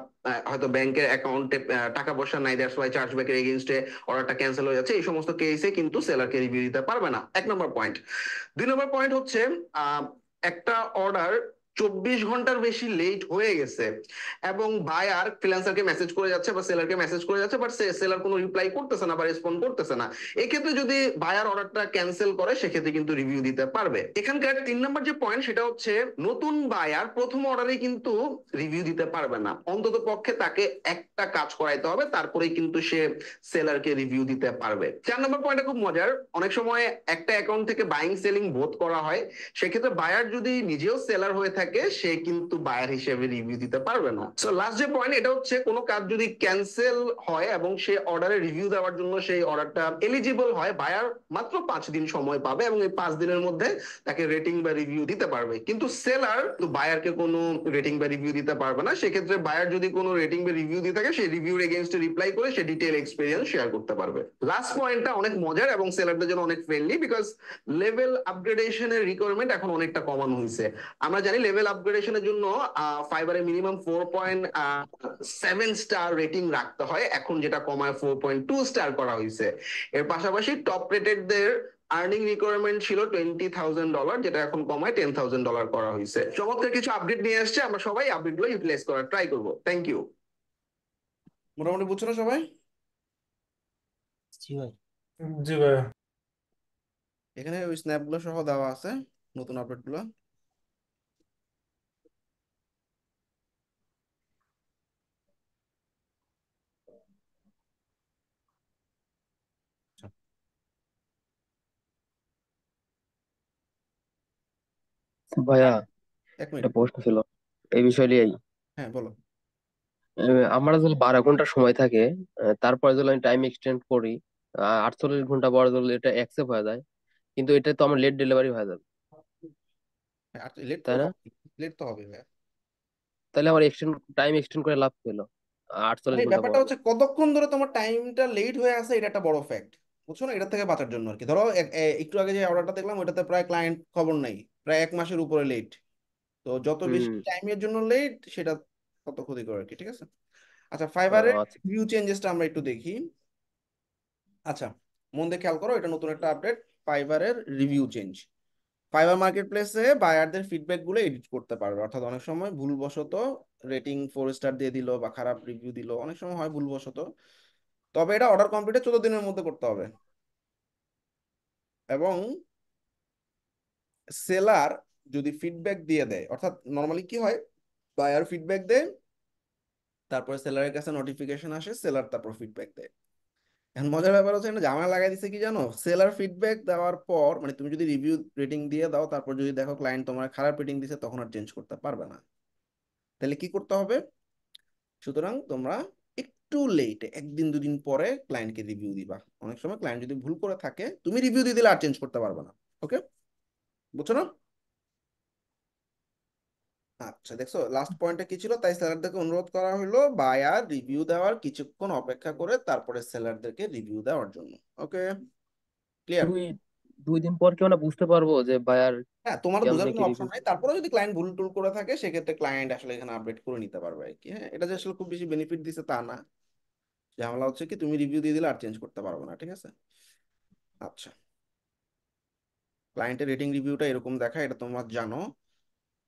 হয়তো ব্যাংকের অ্যাকাউন্টে টাকা পয়সা নাই, দ্যাটস ওয়াই চার্জ ব্যাকের এগেইনস্টে অর্ডারটা ক্যান্সেল হয়ে যাচ্ছে, এই সমস্ত কেসে কিন্তু সেলারকে রিভিউ দিতে পারবে না, 1 নম্বর পয়েন্ট। 2 নম্বর পয়েন্ট হচ্ছে একটা অর্ডার 24 ঘন্টার বেশি লেট হয়ে গেছে এবং বায়ার ফ্রিল্যান্সারকে মেসেজ করে যাচ্ছে বা সেলারকে মেসেজ করে যাচ্ছে, বাট সেলার কোনো রিপ্লাই করতেছে না বা রেসপন্ড করতেছে না, এক্ষেত্রে যদি বায়ার অর্ডারটা ক্যান্সেল করে সেক্ষেত্রে কিন্তু রিভিউ দিতে পারবে। এখানকার 3 নম্বর যে পয়েন্ট সেটা হচ্ছে নতুন বায়ার প্রথম অর্ডারে কিন্তু রিভিউ দিতে পারবে না, অন্তত পক্ষে তাকে একটা কাজ করাইতে হবে, তারপরেই কিন্তু সে সেলারকে রিভিউ দিতে পারবে। 4 নম্বর পয়েন্টটা খুব মজার, অনেক সময় একটা অ্যাকাউন্ট থেকে বাইং সেলিং বোথ করা হয়, সেক্ষেত্রে বায়ার যদি নিজেও সেলার হয়ে থাকে সে কিন্তু বায়ার হিসেবে রিভিউ দিতে পারবে না। সো লাস্ট যে পয়েন্ট এটা হচ্ছে কোনো কাজ যদি ক্যান্সেল হয় এবং সে অর্ডারে রিভিউ দেওয়ার জন্য সেই অর্ডারটা এলিজিবল হয়, বায়ার মাত্র 5 দিন সময় পাবে এবং এই 5 দিনের মধ্যে তাকে রেটিং বা রিভিউ দিতে পারবে, কিন্তু সেলার বায়ারকে কোনো রেটিং বা রিভিউ দিতে পারবে না। সেক্ষেত্রে বায়ার যদি কোনো রেটিং বা রিভিউ দিয়ে থাকে সেই রিভিউর এগেইনস্টে রিপ্লাই করে সে ডিটেইল এক্সপেরিয়েন্স শেয়ার করতে পারবে। লাস্ট পয়েন্টটা অনেক মজার এবং সেলারদের জন্য অনেক ফ্রেন্ডলি, বিকজ লেভেল আপগ্রেডেশনের রিকোয়ারমেন্ট এখন অনেকটা কমানো হয়েছে। আমরা জানি লেভেল আপগ্রেডেশনের জন্য ফাইবারে মিনিমাম 4.7 স্টার রেটিং রাখতে হয়, এখন যেটা কমায় 4.2 স্টার করা হয়েছে। এর পাশাপাশি টপ রেটেডদের আর্নিং রিকোয়ারমেন্ট ছিল $20,000, যেটা এখন কমায় $10,000 করা হয়েছে। চমৎকার কিছু আপডেট নিয়ে আসছে, আমরা সবাই আপডেটগুলো ইউটিলাইজ করার ট্রাই করবো। Thank you. মোটামুটি বুঝছো না সবাই? জি ভাই। জি ভাইয়া। এখানে ওই স্ন্যাপগুলো সহ দেওয়া আছে, নতুন আপডেটগুলো। ভাইয়া, এক মিনিট। একটা প্রশ্ন ছিল এই বিষয় নিয়েই। হ্যাঁ বলো। আমার যদি 12 ঘন্টা সময় থাকে, তারপরে যদি আমি টাইম এক্সটেন্ড করি 48 ঘন্টা পরে যদি এটা অ্যাকসেপ্ট হয়ে যায়, কিন্তু এটা তো আমার লেট ডেলিভারি হয়ে যাবে, হ্যাঁ, লেট তো তাই না? হবে, লেট তো হবে ভাই। তাহলে আমার টাইম এক্সটেন্ড করে লাভ পেলো মানে 48 ঘন্টা ব্যাপারটা পর। হচ্ছে কতক্ষণ ধরে তোমার টাইমটা লেট হয়ে আছে, এটা একটা বড় ফ্যাক্ট, বুঝছো না? এটা থেকে বাঁচার জন্য আর কি। ধরো একটু আগে যে অর্ডারটা দেখলাম ওইটাতে প্রায় ক্লায়েন্ট খবর নাই, প্রায় 1 মাসের উপরে লেট। তো যত বেশি হুম। টাইমের জন্য লেট সেটা তত ক্ষতিকর আর কি, ঠিক আছে? আচ্ছা, ও ফাইবারের আচ্ছা। ভিউ চেঞ্জেসটা আমরা একটু দেখি। আচ্ছা, মন দিয়ে খেয়াল করো, এটা নতুন একটা আপডেট, ফাইবারের রিভিউ চেঞ্জ। ফাইবার মার্কেট প্লেসে বায়ারদের ফিডব্যাক গুলো এডিট করতে পারবে, অর্থাৎ অনেক সময় ভুলবশত রেটিং 4 স্টার দিয়ে দিল বা খারাপ রিভিউ দিল, অনেক সময় হয় ভুলবশত। তবে এটা অর্ডার কমপ্লিটে 14 দিনের মধ্যে করতে হবে। এবং সেলার যদি ফিডব্যাক দিয়ে দেয়, অর্থাৎ নর্মালি কি হয়, বায়ার ফিডব্যাক দেয়, তারপরে সেলারের কাছে নোটিফিকেশন আসে, সেলার তারপর ফিডব্যাক দেয়। এখন মজার ব্যাপার হচ্ছে এখানে ঝামেলা লাগাই দিছে কি জানো, সেলার ফিডব্যাক দেওয়ার পর মানে তুমি যদি রিভিউ রেটিং দিয়ে দাও, তারপর যদি দেখো ক্লায়েন্ট তোমার খারাপ রেটিং দিছে, তখন আর চেঞ্জ করতে পারবে না। তাহলে কি করতে হবে? সুতরাং তোমরা একটু লেটে 1 দিন 2 দিন পরে ক্লায়েন্টকে রিভিউ দিবা। অনেক সময় ক্লায়েন্ট যদি ভুল করে থাকে তুমি রিভিউ দিয়ে দিলে আর চেঞ্জ করতে পারবে না। ওকে, বুঝছো না? আচ্ছা, দেখছো লাস্ট পয়েন্টটা কি ছিল? তাই সেলারদেরকে অনুরোধ করা হলো বায়ার রিভিউ দেওয়ার কিছুক্ষণ অপেক্ষা করে তারপরে সেলারদেরকে রিভিউ দেওয়ার জন্য। ওকে, ক্লিয়ার? দুই 2 দিন পর কি আমরা বুঝতে পারবো যে বায়ার হ্যাঁ, তোমার বোঝার কেমনে কি কোনো অপশন রিভিউ? নাই, তারপরে যদি ক্লায়েন্ট ভুল টুল করে থাকে সেক্ষেত্রে ক্লায়েন্ট আসলে এখানে আপডেট করে নিতে পারবে আর কি। হ্যাঁ, এটা যে আসলে খুব বেশি বেনিফিট দিছে তা না, ঝামেলা হচ্ছে কি তুমি রিভিউ দিয়ে দিলে আর চেঞ্জ করতে পারবে না, ঠিক আছে? আচ্ছা, ক্লায়েন্টের রেটিং রিভিউটা এরকম দেখা, এটা তোমরা জানো।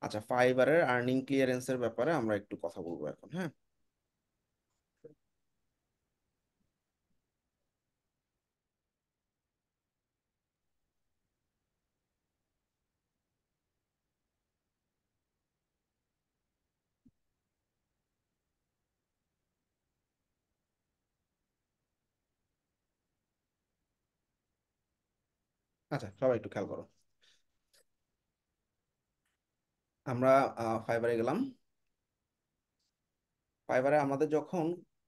আচ্ছা, ফাইবারের আর্নিং ক্লিয়ারেন্সের ব্যাপারে আমরা একটু কথা বলবো এখন। হ্যাঁ, আচ্ছা সবাই একটু খেয়াল করো। আমরা ফাইবারে গেলাম। ফাইবারে আমাদের যখন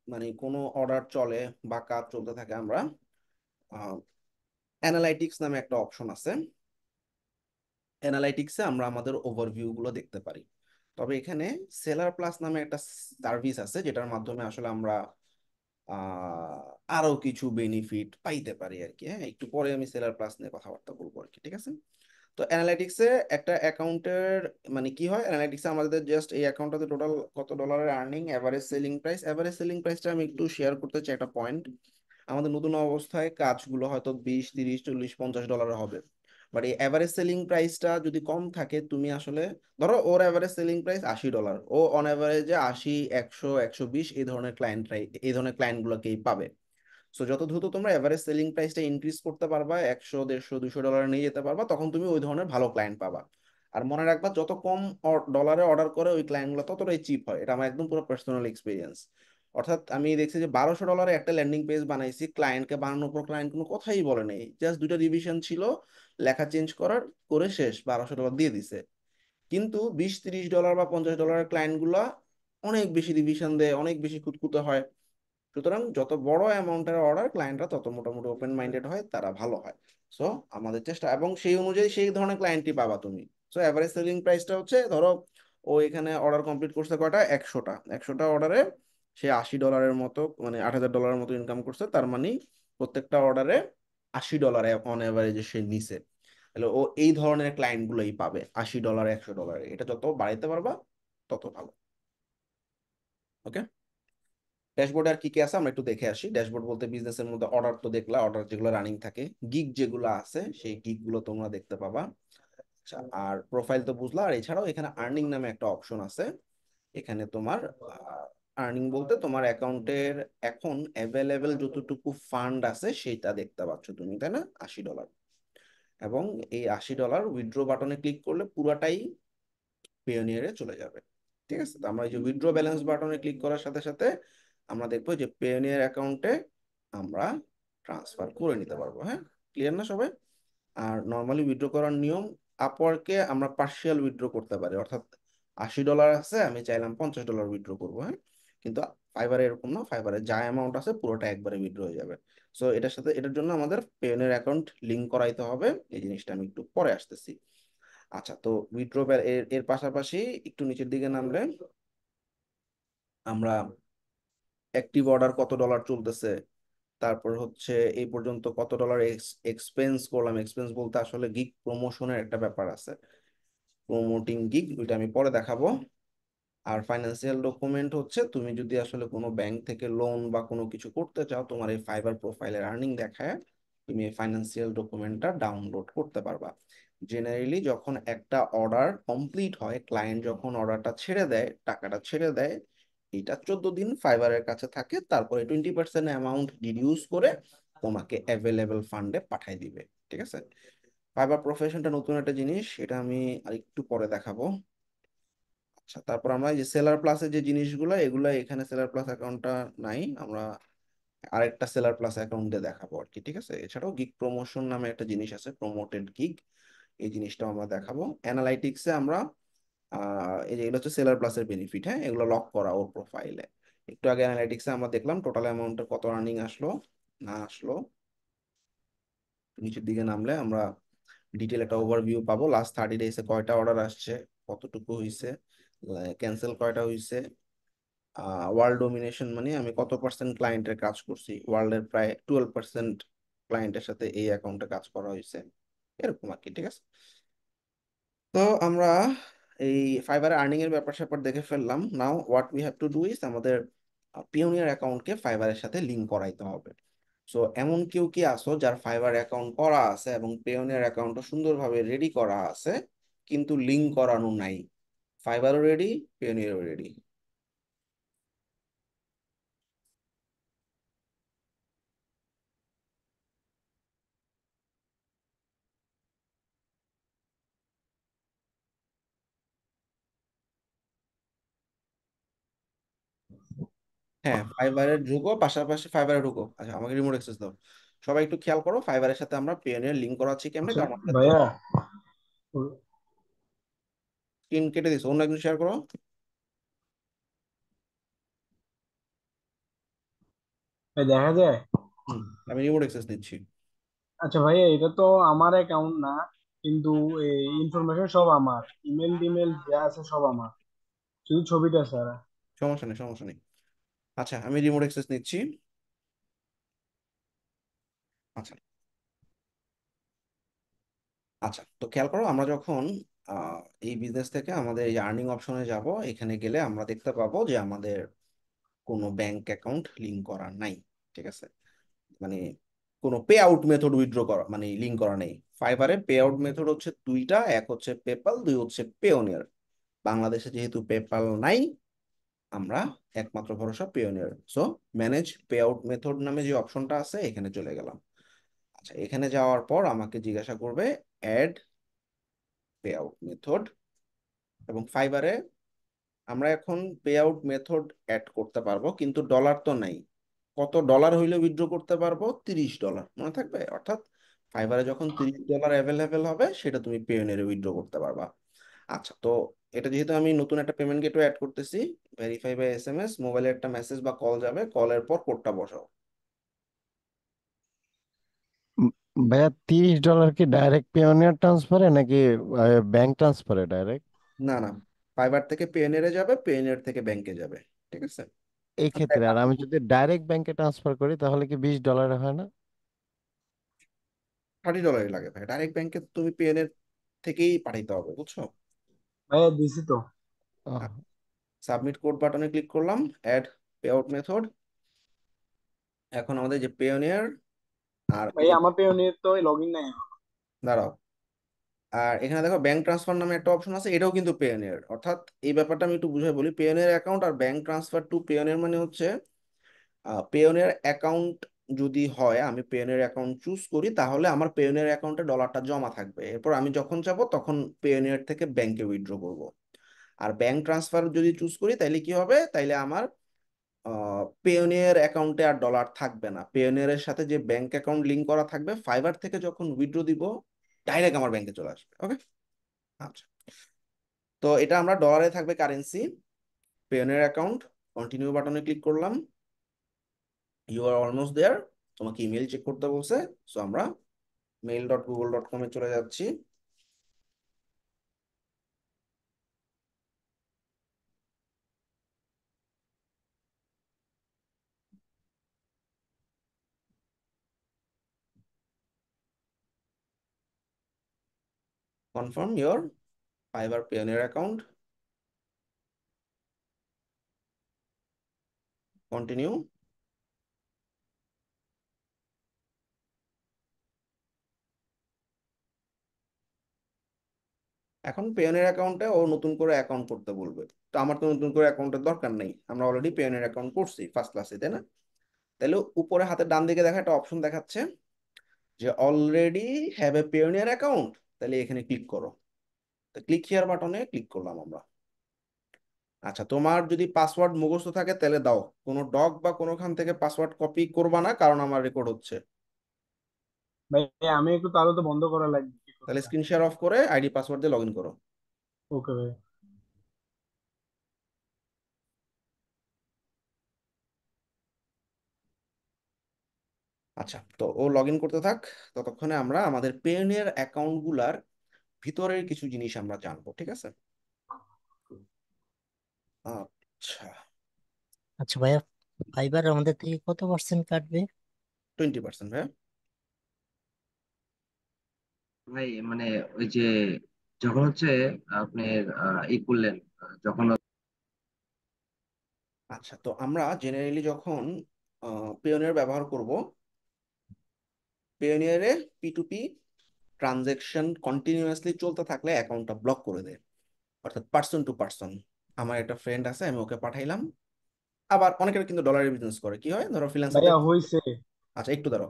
মানে কোনো অর্ডার চলে বা কাজ চলতে থাকে, আমরা অ্যানালাইটিক্স নামে একটা অপশন আছে। অ্যানালাইটিক্সে আমরা আমাদের ওভারভিউ গুলো দেখতে পারি। তবে এখানে সেলার প্লাস নামে একটা সার্ভিস আছে, যেটার মাধ্যমে আসলে আমরা আহ আরো কিছু বেনিফিট পাইতে পারি আর কি। হ্যাঁ, একটু পরে আমি সেলার প্লাস নিয়ে কথাবার্তা বলবো আর কি, ঠিক আছে? তো অ্যানালাইটিক্সে একটা অ্যাকাউন্টের মানে কি হয়, অ্যানালাইটিক্সে আমাদের জাস্ট এই অ্যাকাউন্টটাতে টোটাল কত ডলারের আর্নিং, এভারেজ সেলিং প্রাইসটা আমি একটু শেয়ার করতে চাই একটা পয়েন্ট। আমাদের নতুন অবস্থায় কাজগুলো হয়তো 20 30 40 50 ডলারের হবে, বাট এই অ্যাভারেজ সেলিং প্রাইসটা যদি কম থাকে, তুমি আসলে ধরো ওর অ্যাভারেজ সেলিং প্রাইস $80, ও অন অ্যাভারেজে 80, 100, 120 এই ধরনের ক্লায়েন্টগুলোকেই পাবে। সো যত দ্রুত তোমরা এভারেজ সেলিং প্রাইসটা ইনক্রিজ করতে পারবা, 100, 150, $200 নিয়ে যেতে পারবা, তখন তুমি ওই ধরনের ভালো ক্লায়েন্ট পাবা। আর মনে রাখবা, যত কম ডলারে অর্ডার করে ওই ক্লায়েন্টগুলো ততটাই চিপ হয়। এটা আমার একদম পুরো পার্সোনাল এক্সপিরিয়েন্স। অর্থাৎ আমি দেখছি যে $1200 একটা ল্যান্ডিং পেজ বানাইছি, ক্লায়েন্টকে বানানোর পর ক্লায়েন্ট কোনো কথাই বলে নেই, জাস্ট দুটো রিভিশন ছিল, লেখা চেঞ্জ করে শেষ, $1200 দিয়ে দিছে। কিন্তু $20-30 বা $50 ক্লায়েন্টগুলো অনেক বেশি রিভিশন দেয়, অনেক বেশি খুঁতখুঁতে হয়। সুতরাং যত বড় অ্যামাউন্টের অর্ডার, ক্লায়েন্টরা তত মোটামুটি ওপেন মাইন্ডেড হয়, তারা ভালো হয়। সো আমাদের চেষ্টা, এবং সেই অনুযায়ী সেই ধরনের ক্লায়েন্টই পাবা তুমি। সো অ্যাভারেজ সেলিং প্রাইসটা হচ্ছে, ধরো ও এখানে অর্ডার কমপ্লিট করছে কয়টা, 100টা অর্ডারে সে $80 মতো, মানে $8000 মতো ইনকাম করছে, তার মানে প্রত্যেকটা অর্ডারে $80 অন অ্যাভারেজে সে নিছে। তাহলে ও এই ধরনের ক্লায়েন্ট গুলোই পাবে, $80, $100। এটা যত বাড়াইতে পারবা তত ভালো। ওকে, ড্যাশবোর্ডে আর কি কি আছে আমরা একটু দেখে আসি। ড্যাশবোর্ড বলতে বিজনেসের মধ্যে অর্ডার তো দেখলা, অর্ডার যেগুলো রানিং থাকে, গিগ যেগুলো আছে সেই গিগ গুলো তোমরা দেখতে পাবা। আচ্ছা, আর প্রোফাইল তো বুঝলা। আর এছাড়াও এখানে আর্নিং নামে একটা অপশন আছে। এখানে তোমার আর্নিং বলতে তোমার অ্যাকাউন্টের এখন অ্যাভেলেবেল যতটুকু ফান্ড আছে সেটা দেখতে পাচ্ছ তুমি, তাই না, $80। এবং এই $80 উইথড্র বাটনে ক্লিক করলে পুরাটাই পেওনিয়ারে চলে যাবে। ঠিক আছে, তো আমরা এই যে উইথড্র ব্যালেন্স বাটনে ক্লিক করার সাথে সাথে আমরা দেখবো যে পেওনিয়ার অ্যাকাউন্টে আমরা ট্রান্সফার করে নিতে পারবো। হ্যাঁ, ক্লিয়ার না সবাই? আর নর্মালি উইথড্র করার নিয়ম, আপওয়ার্কে আমরা পার্শিয়াল উইথড্র করতে পারি, অর্থাৎ $80 আছে, আমি চাইলাম $50 উইথড্র করবো। হ্যাঁ, কিন্তু ফাইবারে এরকম না, ফাইবারে যা অ্যামাউন্ট আছে পুরোটা একবারে উইথড্র হয়ে যাবে। সো এটার জন্য আমাদের পেওনিয়ার অ্যাকাউন্ট লিঙ্ক করাইতে হবে। এই জিনিসটা আমি একটু পরে আসতেছি। আচ্ছা, তো উইথড্র এর এর পাশাপাশি একটু নিচের দিকে নামলে আমরা অ্যাক্টিভ অর্ডার কত ডলার চলতেছে, তারপর হচ্ছে এই পর্যন্ত কত ডলার এক্সপেন্স করলাম। এক্সপেন্স বলতে আসলে গিগ প্রমোশনের একটা ব্যাপার আছে, প্রমোটিং গিগ, ওইটা আমি পরে দেখাবো। আর ফাইন্যান্সিয়াল ডকুমেন্ট হচ্ছে তুমি যদি আসলে কোনো ব্যাংক থেকে লোন বা কোনো কিছু করতে চাও, তোমার এই ফাইবার প্রোফাইলের আর্নিং দেখায় তুমি এই ফাইন্যান্সিয়াল ডকুমেন্টটা ডাউনলোড করতে পারবা। জেনারেলি যখন একটা অর্ডার কমপ্লিট হয়, ক্লায়েন্ট যখন অর্ডারটা ছেড়ে দেয়, টাকাটা ছেড়ে দেয়, এটা 14 দিন ফাইবারের কাছে থাকে, তারপরে 20% অ্যামাউন্ট ডিডিউস করে তোমাকে অ্যাভেলেবল ফান্ডে পাঠাই দিবে। ঠিক আছে, ফাইবার প্রফেশনটা নতুন একটা জিনিস, এটা আমি আরেকটু পরে দেখাবো। আচ্ছা, তারপর আমরা এই যে সেলার প্লাসের যে জিনিসগুলো, এগুলো এখানে সেলার প্লাস অ্যাকাউন্টটা নাই, আমরা আরেকটা সেলার প্লাস অ্যাকাউন্টে দেখাবো আর কি। ঠিক আছে, এছাড়াও গিগ প্রমোশন নামে একটা জিনিস আছে, প্রমোটেড গিগ, এই জিনিসটাও আমরা দেখাবো। অ্যানালাইটিক্সে আমরা এই যে এগুলো হচ্ছে সেলার প্লাসের বেনিফিট। হ্যাঁ, এগুলো লক করা ওর প্রোফাইলে। একটু আগে অ্যানালাইটিক্সে আমরা দেখলাম টোটাল অ্যামাউন্টের কত আর্নিং আসলো না আসলো। নিচের দিকে নামলে আমরা ডিটেল একটা ওভারভিউ পাবো, লাস্ট 30 ডেজে কয়টা অর্ডার আসছে, কতটুকু হয়েছে, ক্যান্সেল কয়টা হয়েছে, ওয়ার্ল্ড ডোমিনেশন মানে আমি কত পার্সেন্ট ক্লায়েন্টের কাজ করছি, ওয়ার্ল্ডের প্রায় 12% ক্লায়েন্টের সাথে এই অ্যাকাউন্টে কাজ করা হয়েছে, এরকম আর কি। ঠিক আছে, তো আমরা এই ফাইবারে আর্নিং এর ব্যাপার স্যাপার দেখে ফেললাম। Now what we have to do is আমাদের পিওনিয়ার অ্যাকাউন্টকে ফাইবারের সাথে লিংক করাইতে হবে। সো এমন কেউ কি আসো যার ফাইবার অ্যাকাউন্ট করা আছে এবং পেওনিয়ার অ্যাকাউন্টটা সুন্দরভাবে রেডি করা আছে, কিন্তু লিংক করানো নাই? ফাইবারও রেডি, পেওনিয়ারও রেডি। হ্যাঁ, ফাইবারে ঢুকো, পাশাপাশি ফাইবারে ঢুকো। আচ্ছা, আমাকে রিমোট অ্যাক্সেস দাও। সবাই একটু খেয়াল করো, ফাইবারের সাথে আমরা পেওনিয়ার লিংক করা আছি কেমনে, আচ্ছা কারণ আমাদের তো ভাইয়া, স্ক্রিন কেটে দিছো, অন্য একজন শেয়ার করো। দেখা যায়। হুম, আমি রিমোট অ্যাক্সেস দিচ্ছি। আচ্ছা ভাইয়া, এটা তো আমার অ্যাকাউন্ট না, কিন্তু এই ইনফরমেশন সব আমার, ইমেল টিমেল যা আছে সব আমার, শুধু ছবিটা ছাড়া। সমস্যা নেই, সমস্যা নেই। আচ্ছা, আমি রিমোট অ্যাক্সেস নিচ্ছি। আচ্ছা, আচ্ছা, তো খেয়াল করো, আমরা যখন আহ, এই বিজনেস থেকে আমাদের এই আর্নিং অপশনে যাব, এখানে গেলে আমরা দেখতে পাবো যে আমাদের কোনো ব্যাংক অ্যাকাউন্ট লিংক করা নাই। ঠিক আছে, মানে কোনো পে আউট মেথড উইথড্র করা মানে লিঙ্ক করা নেই। ফাইবারে পে আউট মেথড হচ্ছে দুইটা, এক হচ্ছে পেপাল, দুই হচ্ছে পেওনিয়ার। বাংলাদেশে যেহেতু পেপাল নাই, আমরা একমাত্র ভরসা Payoneer. So manage pay out method নামে যে অপশনটা আছে এখানে চলে গেলাম। আচ্ছা, এখানে যাওয়ার পর আমাকে জিজ্ঞাসা করবে অ্যাড পে আউট মেথড, এবং ফাইবারে আমরা এখন পে আউট মেথড অ্যাড করতে পারবো, কিন্তু ডলার তো নাই। কত ডলার হইলে উইথড্র করতে পারবো? $30 মনে থাকবে। অর্থাৎ ফাইবারে যখন $30 অ্যাভেলেবেল হবে সেটা তুমি পেওনিয়ারে উইথড্র করতে পারবা। আচ্ছা, তো এটা যেহেতু আমি নতুন একটা পেমেন্ট গেটওয়ে অ্যাড করতেছি, ভেরিফাই বাই SMS, মোবাইলে একটা মেসেজ বা কল যাবে, কলের পর কোডটা বসাও। উম, ভাইয়া $30 কি ডাইরেক্ট পেওনিয়ার ট্রান্সফারে নাকি ব্যাংক ট্রান্সফারে ডাইরেক্ট? না না, ফাইবার থেকে পেওনিয়ারে যাবে, পেওনিয়ার থেকে ব্যাংকে যাবে, ঠিক আছে। এই ক্ষেত্রে আর আমি যদি ডাইরেক্ট ব্যাংকে ট্রান্সফার করি তাহলে কি $20 হয় না? $30 লাগে ভাই, ডাইরেক্ট ব্যাংকে তুমি পেওনিয়ার থেকেই পাঠাইতে হবে, বুঝছো। ভাইয়া দিছি তো। আহ, সাবমিট কোড বাটনে ক্লিক করলাম, অ্যাড পে আউট মেথড। এখন আমাদের যে পেওনিয়ার আর এই ভাইয়া যে, আমার পেওনির তো লগ ইন নাই। দাঁড়াও, আর এখানে দেখো ব্যাংক ট্রান্সফার নামে একটা অপশন আছে, এটাও কিন্তু পেওনিয়ার। অর্থাৎ এই ব্যাপারটা আমি একটু বুঝাই বলি, পেওনিয়ার অ্যাকাউন্ট আর ব্যাংক ট্রান্সফার টু পেওনিয়ার মানে হচ্ছে, পেওনিয়ার অ্যাকাউন্ট যদি হয়, আমি পেওনিয়ার অ্যাকাউন্ট চুজ করি, তাহলে আমার পেওনিয়ার অ্যাকাউন্টে ডলারটা জমা থাকবে, এরপর আমি যখন যাব তখন পেওনিয়ার থেকে ব্যাংকে উইথড্র করব। আর ব্যাংক ট্রান্সফার যদি চুজ করি তাইলে কি হবে, তাইলে আমার পেওনিয়ার অ্যাকাউন্টে আর ডলার থাকবে না, পেওনিয়ারের সাথে যে ব্যাংক অ্যাকাউন্ট লিংক করা থাকবে, ফাইবার থেকে যখন উইথড্র দিব ডাইরেক্ট আমার ব্যাংকে চলে আসবে। ওকে, আচ্ছা। তো এটা আমরা ডলারে থাকবে কারেন্সি, পেওনিয়ার অ্যাকাউন্ট, কন্টিনিউ বাটনে ক্লিক করলাম। ইউ আর অলমোস্ট দেয়ার, তোমাকে ইমেল চেক করতে বলছে। সো আমরা mail.google.com এ চলে যাচ্ছি। Confirm your fibre Payoneer account, continue. এখন পেওনিয়ার অ্যাকাউন্টে ও নতুন করে অ্যাকাউন্ট করতে বলবে। তো আমার তো নতুন করে অ্যাকাউন্টের দরকার নেই, আমরা অলরেডি পেওনিয়ার অ্যাকাউন্ট করছি ফার্স্ট ক্লাসে, তাই না? তাহলে উপরে হাতের ডান দিকে দেখা একটা অপশন দেখাচ্ছে যে already have a Payoneer account, তাহলে এখানে ক্লিক করো। তো ক্লিক হিয়ার বাটনে ক্লিক করলাম আমরা। আচ্ছা, তোমার যদি পাসওয়ার্ড মুখস্থ থাকে তাহলে দাও, কোনো ডগ বা কোনোখান থেকে পাসওয়ার্ড কপি করবা না, কারণ আমার রেকর্ড হচ্ছে। ভাইয়া আমি একটু তাহলে তো বন্ধ করা লাগবে কি তাহলে করতে? স্ক্রিন শেয়ার অফ করে আইডি পাসওয়ার্ড দিয়ে লগ ইন করো। ওকে ভাই। আচ্ছা, তো ও লগ ইন করতে থাক, ততক্ষণে আমরা আমাদের পেওনিয়ার অ্যাকাউন্ট গুলার ভিতরের কিছু জিনিস আমরা জানবো, ঠিক আছে। আচ্ছা, আচ্ছা ভাইয়া, ফাইবার আমাদের থেকে কত পার্সেন্ট কাটবে? 20% ভাইয়া। ভাই মানে ওই যে যখন হচ্ছে আপনি ই করলেন যখন আচ্ছা, তো আমরা জেনারেলি যখন পেওনিয়ার ব্যবহার করব, পেওনিয়ারে P2P ট্রানজেকশন কন্টিনিউয়াসলি চলতে থাকলে অ্যাকাউন্টটা ব্লক করে দেয়, অর্থাৎ পার্সন টু পার্সন। আমার একটা ফ্রেন্ড আছে, আমি ওকে পাঠাইলাম। আবার অনেকের কিন্তু ডলারে বিজনেস করে, কি হয়, ধরো ফ্রিল্যান্সারদের, ভাইয়া হইছে। আচ্ছা একটু ধরো,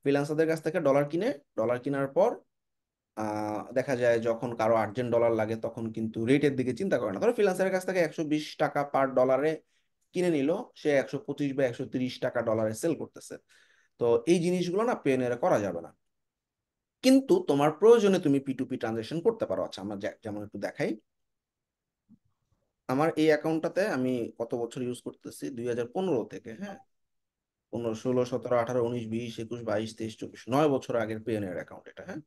ফ্রিল্যান্সারদের কাছ থেকে ডলার কিনে, ডলার কেনার পর দেখা যায় যখন কারো আর্জেন্ট ডলার লাগে তখন কিন্তু রেটের দিকে চিন্তা করে না। ধরো ফ্রিল্যান্সারের কাছ থেকে 120 টাকা পার ডলারে কিনে নিল, সে 125 বা 130 টাকা ডলারে সেল করতেছে। তো এই জিনিসগুলো না পেওনিয়ারে করা যাবে না, কিন্তু তোমার প্রয়োজনে তুমি P2P ট্রানজেকশন করতে পারো। আচ্ছা, আমরা যেমন একটু দেখাই, আমার এই অ্যাকাউন্টটাতে আমি কত বছর ইউজ করতেছি, 2015 থেকে, হ্যাঁ, 15, 16, 17, 18, 19, 20, 21, 22, 23, 24, 9 বছর আগের পেওনিয়ার অ্যাকাউন্ট এটা, হ্যাঁ।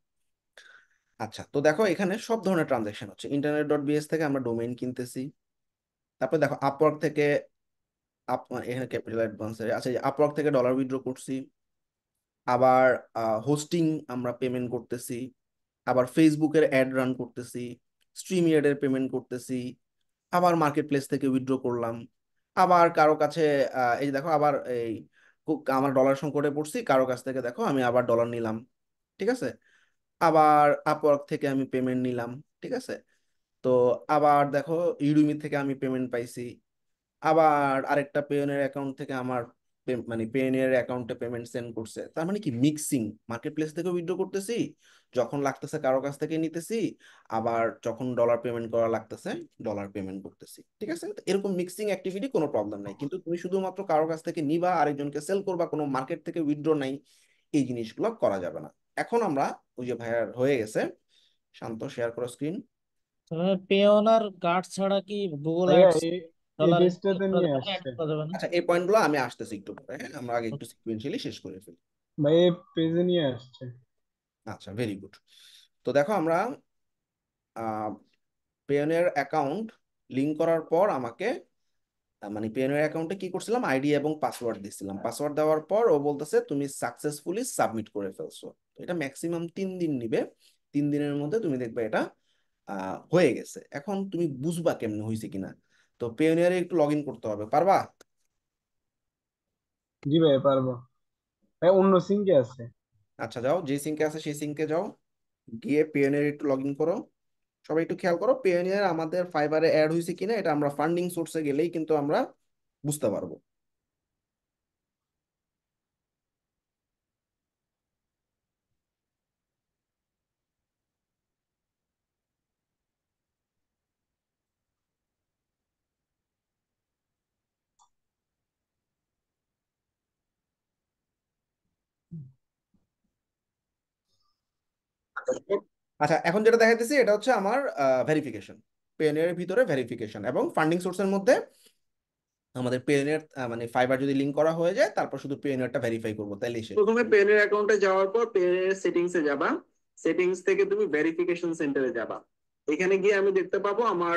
আচ্ছা, তো দেখো এখানে সব ধরনের ট্রানজেকশন হচ্ছে, internet.bs থেকে আমরা ডোমেইন কিনতেছি, তারপর দেখো আপওয়ার্ক থেকে, এখানে ক্যাপিটাল অ্যাডভান্স, আচ্ছা, আপওয়ার্ক থেকে ডলার উইথড্র করছি, আবার হোস্টিং আমরা পেমেন্ট করতেছি, আবার ফেসবুকের অ্যাড রান করতেছি, স্ট্রিম এর পেমেন্ট করতেছি, আবার মার্কেট প্লেস থেকে উইথড্র করলাম, আবার কারো কাছে এই যে দেখো, আবার এই আমার ডলার সংকটে পড়ছি, কারো কাছ থেকে দেখো আমি আবার ডলার নিলাম, ঠিক আছে, আবার আপওয়ার্ক থেকে আমি পেমেন্ট নিলাম, ঠিক আছে, তো আবার দেখো ইউডেমি থেকে আমি পেমেন্ট পাইছি, আবার আরেকটা পেওনের অ্যাকাউন্ট থেকে আমার মানে পেওনের অ্যাকাউন্টে পেমেন্ট সেন্ড করছে। তার মানে কি মিক্সিং, মার্কেট প্লেস থেকে উইথড্র করতেছি, যখন লাগতেছে কারো কাছ থেকে নিতেছি, আবার যখন ডলার পেমেন্ট করা লাগতেছে ডলার পেমেন্ট করতেছি, ঠিক আছে। তো এরকম মিক্সিং অ্যাক্টিভিটি কোনো প্রবলেম নাই, কিন্তু তুমি শুধুমাত্র কারো কাছ থেকে নিবা আরেকজনকে সেল করবা, কোনো মার্কেট থেকে উইথড্র নাই, এই জিনিসগুলো করা যাবে না। এখন আমরা ওই যে ভাইয়ার হয়ে গেছে, শান্ত শেয়ার করো স্ক্রিন। পেওন আর কার্ড ছাড়া কি গুগল ভাইয়া অ্যাডস এই ডলার পেজটাতে নিয়ে অ্যাড আসছে। করা যাবে না? আচ্ছা এই পয়েন্টগুলো আমি আসতেছি একটু পরে, হ্যাঁ আমরা আগে একটু সিকুয়েন্সিয়ালি শেষ করে ফেলি। ভাই এই পেজে নিয়ে আসছে। আচ্ছা ভেরি গুড। তো দেখো আমরা পেওনের অ্যাকাউন্ট লিঙ্ক করার পর আমাকে মানে পেওনের অ্যাকাউন্টে কি করছিলাম, আইডি এবং পাসওয়ার্ড দিছিলাম, পাসওয়ার্ড দেওয়ার পর ও বলতেছে তুমি সাকসেসফুলি সাবমিট করে ফেলছো। তো এটা ম্যাক্সিমাম 3 দিন নিবে, 3 দিনের মধ্যে তুমি দেখবে এটা হয়ে গেছে। এখন তুমি বুঝবা কেমনে হয়েছে কিনা, তো পেওনিয়ারে একটু লগ ইন করতে হবে, পারবা? জি ভাই পারবো। ভাই অন্য সিঙ্কে আছে। আচ্ছা যাও, যে সিঙ্কে আছে সেই সিঙ্কে যাও, গিয়ে পেওনিয়ার একটু লগ ইন করো। সবাই একটু খেয়াল করো, পেওনিয়ার আমাদের ফাইবারে অ্যাড হয়েছে কিনা, এটা আমরা ফান্ডিং সোর্সে গেলেই কিন্তু আমরা বুঝতে পারবো। আচ্ছা এখন যেটা দেখাইতেছি এটা হচ্ছে আমার ভেরিফিকেশন, পেওনিয়ারের ভিতরে ভেরিফিকেশন এবং ফান্ডিং সোর্সের মধ্যে আমাদের পেওনিয়ার মানে ফাইবার যদি লিংক করা হয়ে যায় তারপর শুধু পেওনিয়ারটা ভেরিফাই করবো, তাইলে সে প্রথমে পেনের অ্যাকাউন্টে যাওয়ার পর পেনের সেটিংস এ যাবা, সেটিংস থেকে তুমি ভেরিফিকেশন সেন্টারে যাবা। এখানে গিয়ে আমি দেখতে পাবো আমার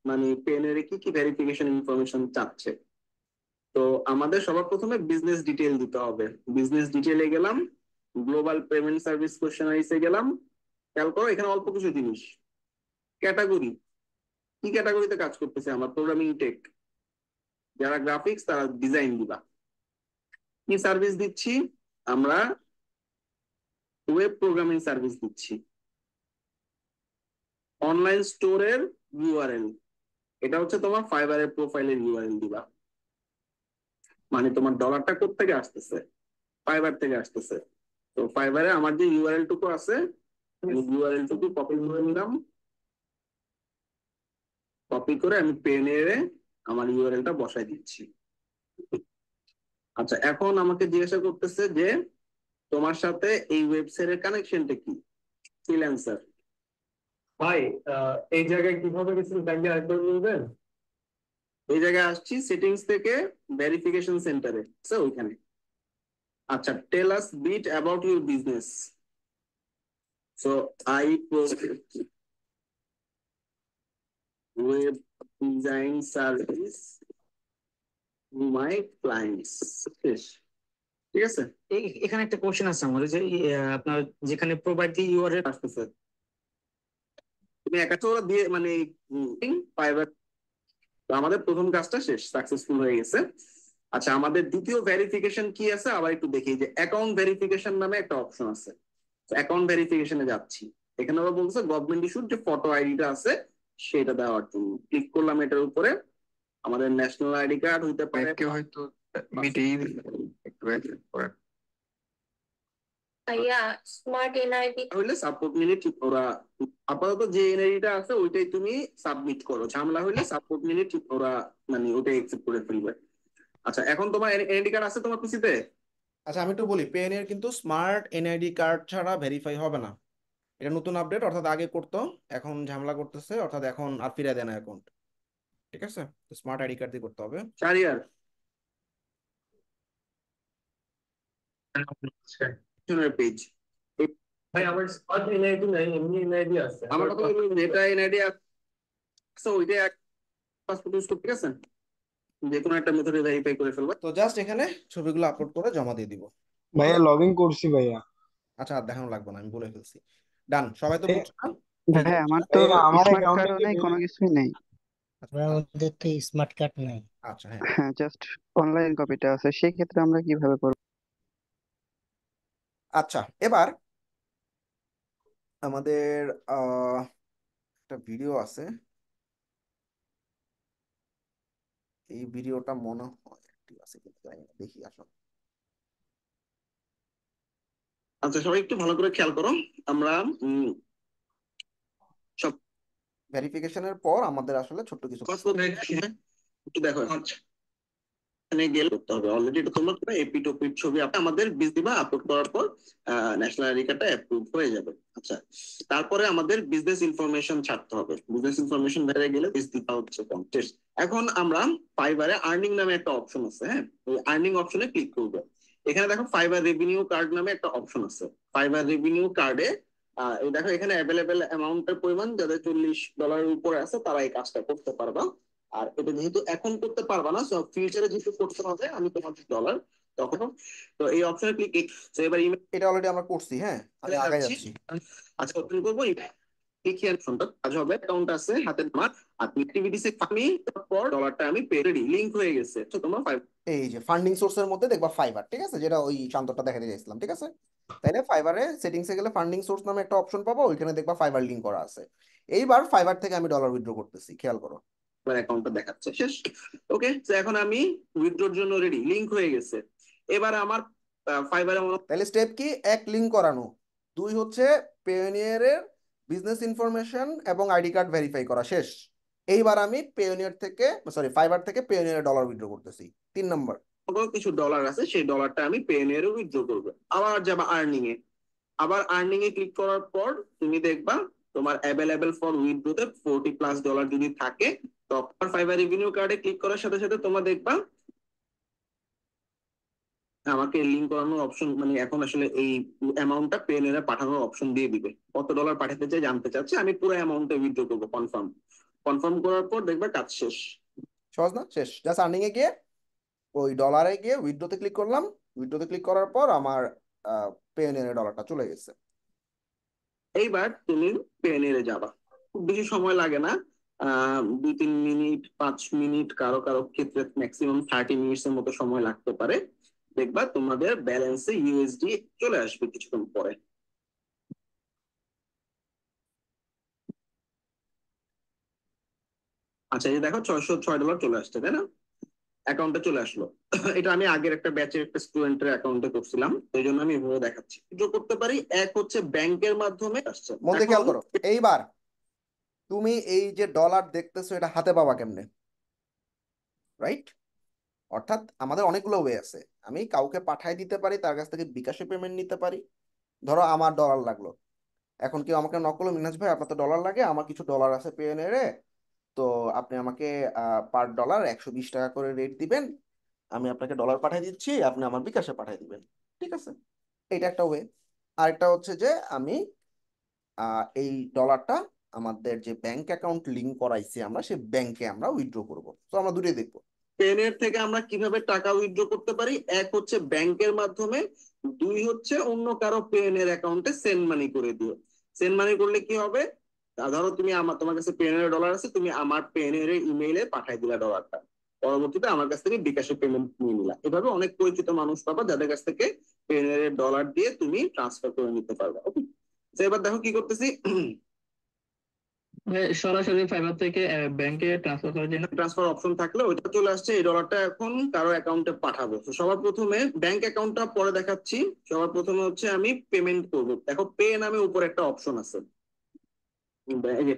মানে পেনের কি কি ভেরিফিকেশন ইনফরমেশন চাচ্ছে। তো আমাদের সবার প্রথমে বিজনেস ডিটেইল দিতে হবে। বিজনেস ডিটেইলে গেলাম, গ্লোবাল পেমেন্ট সার্ভিস কোশ্চেনারিজে গেলাম। খেয়াল করো এখানে অল্প কিছু জিনিস। ক্যাটাগরি, কি ক্যাটাগরিতে কাজ করতেছে, আমার প্রোগ্রামিং টেক, যারা গ্রাফিক্স তারা ডিজাইন দিবা। কি সার্ভিস দিচ্ছি আমরা, ওয়েব প্রোগ্রামিং সার্ভিস দিচ্ছি। অনলাইন স্টোরের ইউআরএল, এটা হচ্ছে তোমার ফাইবারের প্রোফাইলের ইউআরএল দিবা। মানে তোমার ডলারটা কোথা থেকে আসতেছে, ফাইবার থেকে আসতেছে। তো ফাইবারে আমার যে ইউআরএল টুকু আছে, ইউআরএল টুকু কপি করে নিলাম, কপি করে আমি পেনে আমার ইউআরএলটা বসাই দিচ্ছি। আচ্ছা এখন আমাকে জিজ্ঞাসা করতেছে যে তোমার সাথে এই ওয়েবসাইটের কানেকশনটা কি, ফ্রিল্যান্সার। ভাই এই জায়গায় কিভাবে গেছিল কাইন্ডলি আরেকবার বলবেন? এই জায়গায় আসছি সেটিংস থেকে ভেরিফিকেশন সেন্টারে, ওইখানে। আচ্ছা tell us bit about your business. So I web design service to my clients. শেষ, ঠিক আছে। এখানে একটা কোশ্চেন আছে আমার, যে আপনার যেখানে প্রোভাইড দি ইউআরএল আসতেছে তুমি একাটা ওরা দিয়ে মানে ফাইবার। তো আমাদের প্রথম কাজটা শেষ, সাকসেসফুল হয়ে গেছে। আচ্ছা আমাদের দ্বিতীয় ভেরিফিকেশন কি আছে আবার একটু দেখি, যে অ্যাকাউন্ট ভেরিফিকেশন নামে একটা অপশন আছে। অ্যাকাউন্ট ভেরিফিকেশনে যাচ্ছি, এখানে আবার বলছে গভর্নমেন্ট ইস্যুড যে ফটো আইডিটা আছে সেটা দেওয়ার জন্য। ক্লিক করলাম এটার উপরে। আমাদের ন্যাশনাল আইডি কার্ড হইতে পারে, কেউ হয়তো মিটেই একটু করেন। ভাইয়া স্মার্ট এনআইডি হইলে সাপোর্ট নিলে ঠিক ওরা আপাতত যে এনআইডিটা আছে ওইটাই তুমি সাবমিট করো। ঝামেলা হইলে সাপোর্ট নিলে ঠিক ওরা মানে ওটাই অ্যাকসেপ্ট করে ফেলবে। আচ্ছা এখন তোমার এনআইডি কার্ড আছে তোমার পিসিতে? আচ্ছা আমি একটু বলি, পেওনিয়ার কিন্তু স্মার্ট এনআইডি কার্ড ছাড়া ভেরিফাই হবে না, এটা নতুন আপডেট, অর্থাৎ আগে করতো এখন ঝামেলা করতেছে, অর্থাৎ এখন আর ফিরে দেয় না অ্যাকাউন্ট, ঠিক আছে। তো স্মার্ট আইডি কার্ড দিয়ে করতে হবে। শাহরিয়ার পেজ। ভাই আমার স্মার্ট এনআইডি নাই, এমনি এনআইডি আছে। আমার কথা হলো যেটা এনআইডি আছে ওইটা পাসপোর্ট ইউজ করতে, ঠিক আছে, যে কোনো একটা মেথডে ভেরিফাই করে ফেলবে। তো জাস্ট এখানে ছবিগুলো আপলোড করে জমা দিয়ে দিব। ভাইয়া লগ ইন করছি ভাইয়া। আচ্ছা আর দেখানো লাগবে না, আমি বলে ফেলছি। ডান, সবাই তো ভাই বুঝছো না? ভাই আমার তো আমার স্মার্ট অ্যাকাউন্টে কার্ডও কি নেই, কোনো কিছুই নেই। আমাদের তো স্মার্ট কার্ড নাই। আচ্ছা হ্যাঁ, হ্যাঁ, জাস্ট অনলাইন কপিটা আছে, সেই ক্ষেত্রে আমরা কিভাবে করব? আচ্ছা এবার আমাদের একটা ভিডিও আছে, এই ভিডিওটা মনে হয় active আছে কিনা জানি না, দেখি আসলে। আচ্ছা সবাই একটু ভালো করে খেয়াল করো। আমরা সব ভেরিফিকেশনের পর আমাদের আসলে ছোট্ট কিছু একটু দেখো। আচ্ছা এখানে গেলে করতে হবে, অলরেডি এটা তোমরা এপি টপির ছবি আমাদের বিজ দিবা, আপলোড করার পর ন্যাশনাল আইডি কার্ডটা অ্যাপ্রুভ হয়ে যাবে। আচ্ছা তারপরে আমাদের বিজনেস ইনফরমেশন ছাড়তে হবে। বিজনেস ইনফরমেশন বেড়ে গেলে বিজ দিতে হচ্ছে কন্টেস্ট। এখন আমরা ফাইবারে আর্নিং নামে একটা অপশন আছে, হ্যাঁ ওই আর্নিং অপশনে ক্লিক করবো। এখানে দেখো ফাইবার রেভিনিউ কার্ড নামে একটা অপশন আছে। ফাইবার রেভিনিউ কার্ডে এই দেখো এখানে অ্যাভেলেবেল অ্যামাউন্টের পরিমাণ যাদের $40 উপরে আছে তারা এই কাজটা করতে পারবা। আর এটা যেহেতু এখন করতে পারবা না, সো ফিউচারে যেহেতু করতে হবে, আমি তোমাদের ডলার তখন তো এই অপশনে ক্লিক। এবার ইমেল এটা অলরেডি আমরা করছি, হ্যাঁ আমি আগে যাচ্ছি। আচ্ছা ওপেন করবো ক্লিক হিয়ার অপশনটা, কাজ হবে অ্যাকাউন্ট আছে হাতে তোমার, আর অ্যাক্টিভিটিসে আমি তারপর ডলারটা আমি পে রেডি লিংক হয়ে গেছে। তো তোমার এই যে ফান্ডিং সোর্সের মধ্যে দেখবা ফাইবার, ঠিক আছে, যেটা ওই শান্তটা দেখাতে চাইছিলাম, ঠিক আছে। তাইলে ফাইবারে সেটিংসে গেলে ফান্ডিং সোর্স নামে একটা অপশন পাবো, ওইখানে দেখবা ফাইবার লিংক করা আছে। এইবার ফাইবার থেকে আমি ডলার উইথড্র করতেছি, খেয়াল করো অ্যাকাউন্টটা দেখাচ্ছে শেষ। ওকে তো এখন আমি উইথড্রর জন্য রেডি, লিংক হয়ে গেছে। এবার আমার ফাইবারে তাহলে স্টেপ কি, এক লিংক করানো, দুই হচ্ছে পেওনিয়ারের বিজনেস ইনফরমেশন এবং আইডি কার্ড ভেরিফাই করা শেষ। এইবার আমি পেওনিয়ার থেকে ফাইবার থেকে পেওনিয়ারে ডলার উইথড্র করতেছি। 3 নম্বর কিছু ডলার আছে, সেই ডলারটা আমি পেওনিয়ারে উইথড্র করবো। আবার যাবা আর্নিং এ, আবার আর্নিং এ ক্লিক করার পর তুমি দেখবা তোমার অ্যাভেলেবেল ফর উইথড্রোতে $40+ যদি থাকে, তখন ফাইবার রেভিনিউ কার্ডে ক্লিক করার সাথে সাথে তোমরা দেখবা আমাকে লিংক করানোর অপশন, মানে এখন আসলে এই অ্যামাউন্টটা পেনের পাঠানোর অপশন দিয়ে দিবে। কত ডলার পাঠাতে চাই জানতে চাচ্ছে, আমি পুরো অ্যামাউন্টটা উইথড্র করবো। কনফার্ম করার পর দেখবা কাজ শেষ। সহজ না? শেষ। জাস্ট আর্নিং এ গিয়ে ওই ডলারে গিয়ে উইথড্রোতে ক্লিক করলাম, উইথড্রোতে ক্লিক করার পর আমার পেওনিয়ারে ডলারটা চলে গেছে। এইবার তুমি পেনেরে যাবা, খুব বেশি সময় লাগে না, 2-3 মিনিট 5 মিনিট, কারো কারো ক্ষেত্রে ম্যাক্সিমাম 30 মিনিটস এর মতো সময় লাগতে পারে। দেখবা তোমাদের ব্যালেন্সে ইউএসডি চলে আসবে কিছুক্ষণ পরে। আচ্ছা এই দেখো $606 চলে আসছে, তাই না? অ্যাকাউন্টে চলে আসলো। এটা আমি আগের একটা ব্যাচের একটা স্টুডেন্টের অ্যাকাউন্টে করছিলাম, এই জন্য আমি এভাবে দেখাচ্ছি। উইথড্র করতে পারি, এক হচ্ছে ব্যাংকের মাধ্যমে আসছে। মন দিয়ে খেয়াল করো, এইবার তুমি এই যে ডলার দেখতেছো এটা হাতে পাবা কেমনে, রাইট? অর্থাৎ আমাদের অনেকগুলো ওয়ে আছে। আমি কাউকে পাঠাই দিতে পারি, তার কাছ থেকে বিকাশে পেমেন্ট নিতে পারি। ধরো আমার ডলার লাগলো, এখন কেউ আমাকে নক করলো, মিনাজ ভাই আপনার তো ডলার লাগে, আমার কিছু ডলার আছে পেওনিয়ারে, তো আপনি আমাকে পার ডলার 120 টাকা করে রেট দিবেন, আমি আপনাকে ডলার পাঠিয়ে দিচ্ছি, আপনি আমার বিকাশে পাঠিয়ে দিবেন, ঠিক আছে। এইটা একটা ওয়ে। আরেকটা হচ্ছে যে আমি এই ডলারটা আমাদের যে ব্যাংক অ্যাকাউন্ট লিংক করাইছি আমরা, সেই ব্যাংকে আমরা উইথড্র করব। তো আমরা দুটোই দেখবো। পেনের থেকে আমরা কিভাবে টাকা উইথড্র করতে পারি, এক হচ্ছে ব্যাংকের মাধ্যমে, দুই হচ্ছে অন্য কারো পেনের অ্যাকাউন্টে সেন্ড মানি করে দিও। সেন্ড মানি করলে কি হবে, ধরো তোমার কাছে পেনের ডলার আছে, তুমি আমার পেনের ইমেইলে পাঠাই দিলা ডলারটা, পরবর্তীতে আমার কাছ থেকে বিকাশে পেমেন্ট নিয়ে নিলা। এভাবে অনেক পরিচিত মানুষ পাবা যাদের কাছ থেকে পেনের ডলার দিয়ে তুমি ট্রান্সফার করে নিতে পারবে। ওকে এবার দেখো কি করতেছি, সরাসরি ফাইবার থেকে ব্যাংকে ট্রান্সফার করার জন্য ট্রান্সফার অপশন থাকলে ওইটা চলে আসছে। এই ডলারটা এখন কারো অ্যাকাউন্টে পাঠাবো। তো সবার প্রথমে ব্যাংক অ্যাকাউন্টটা পরে দেখাচ্ছি। সবার প্রথমে হচ্ছে আমি পেমেন্ট করব। দেখো পে নামে উপরে একটা অপশন আছে, এই যে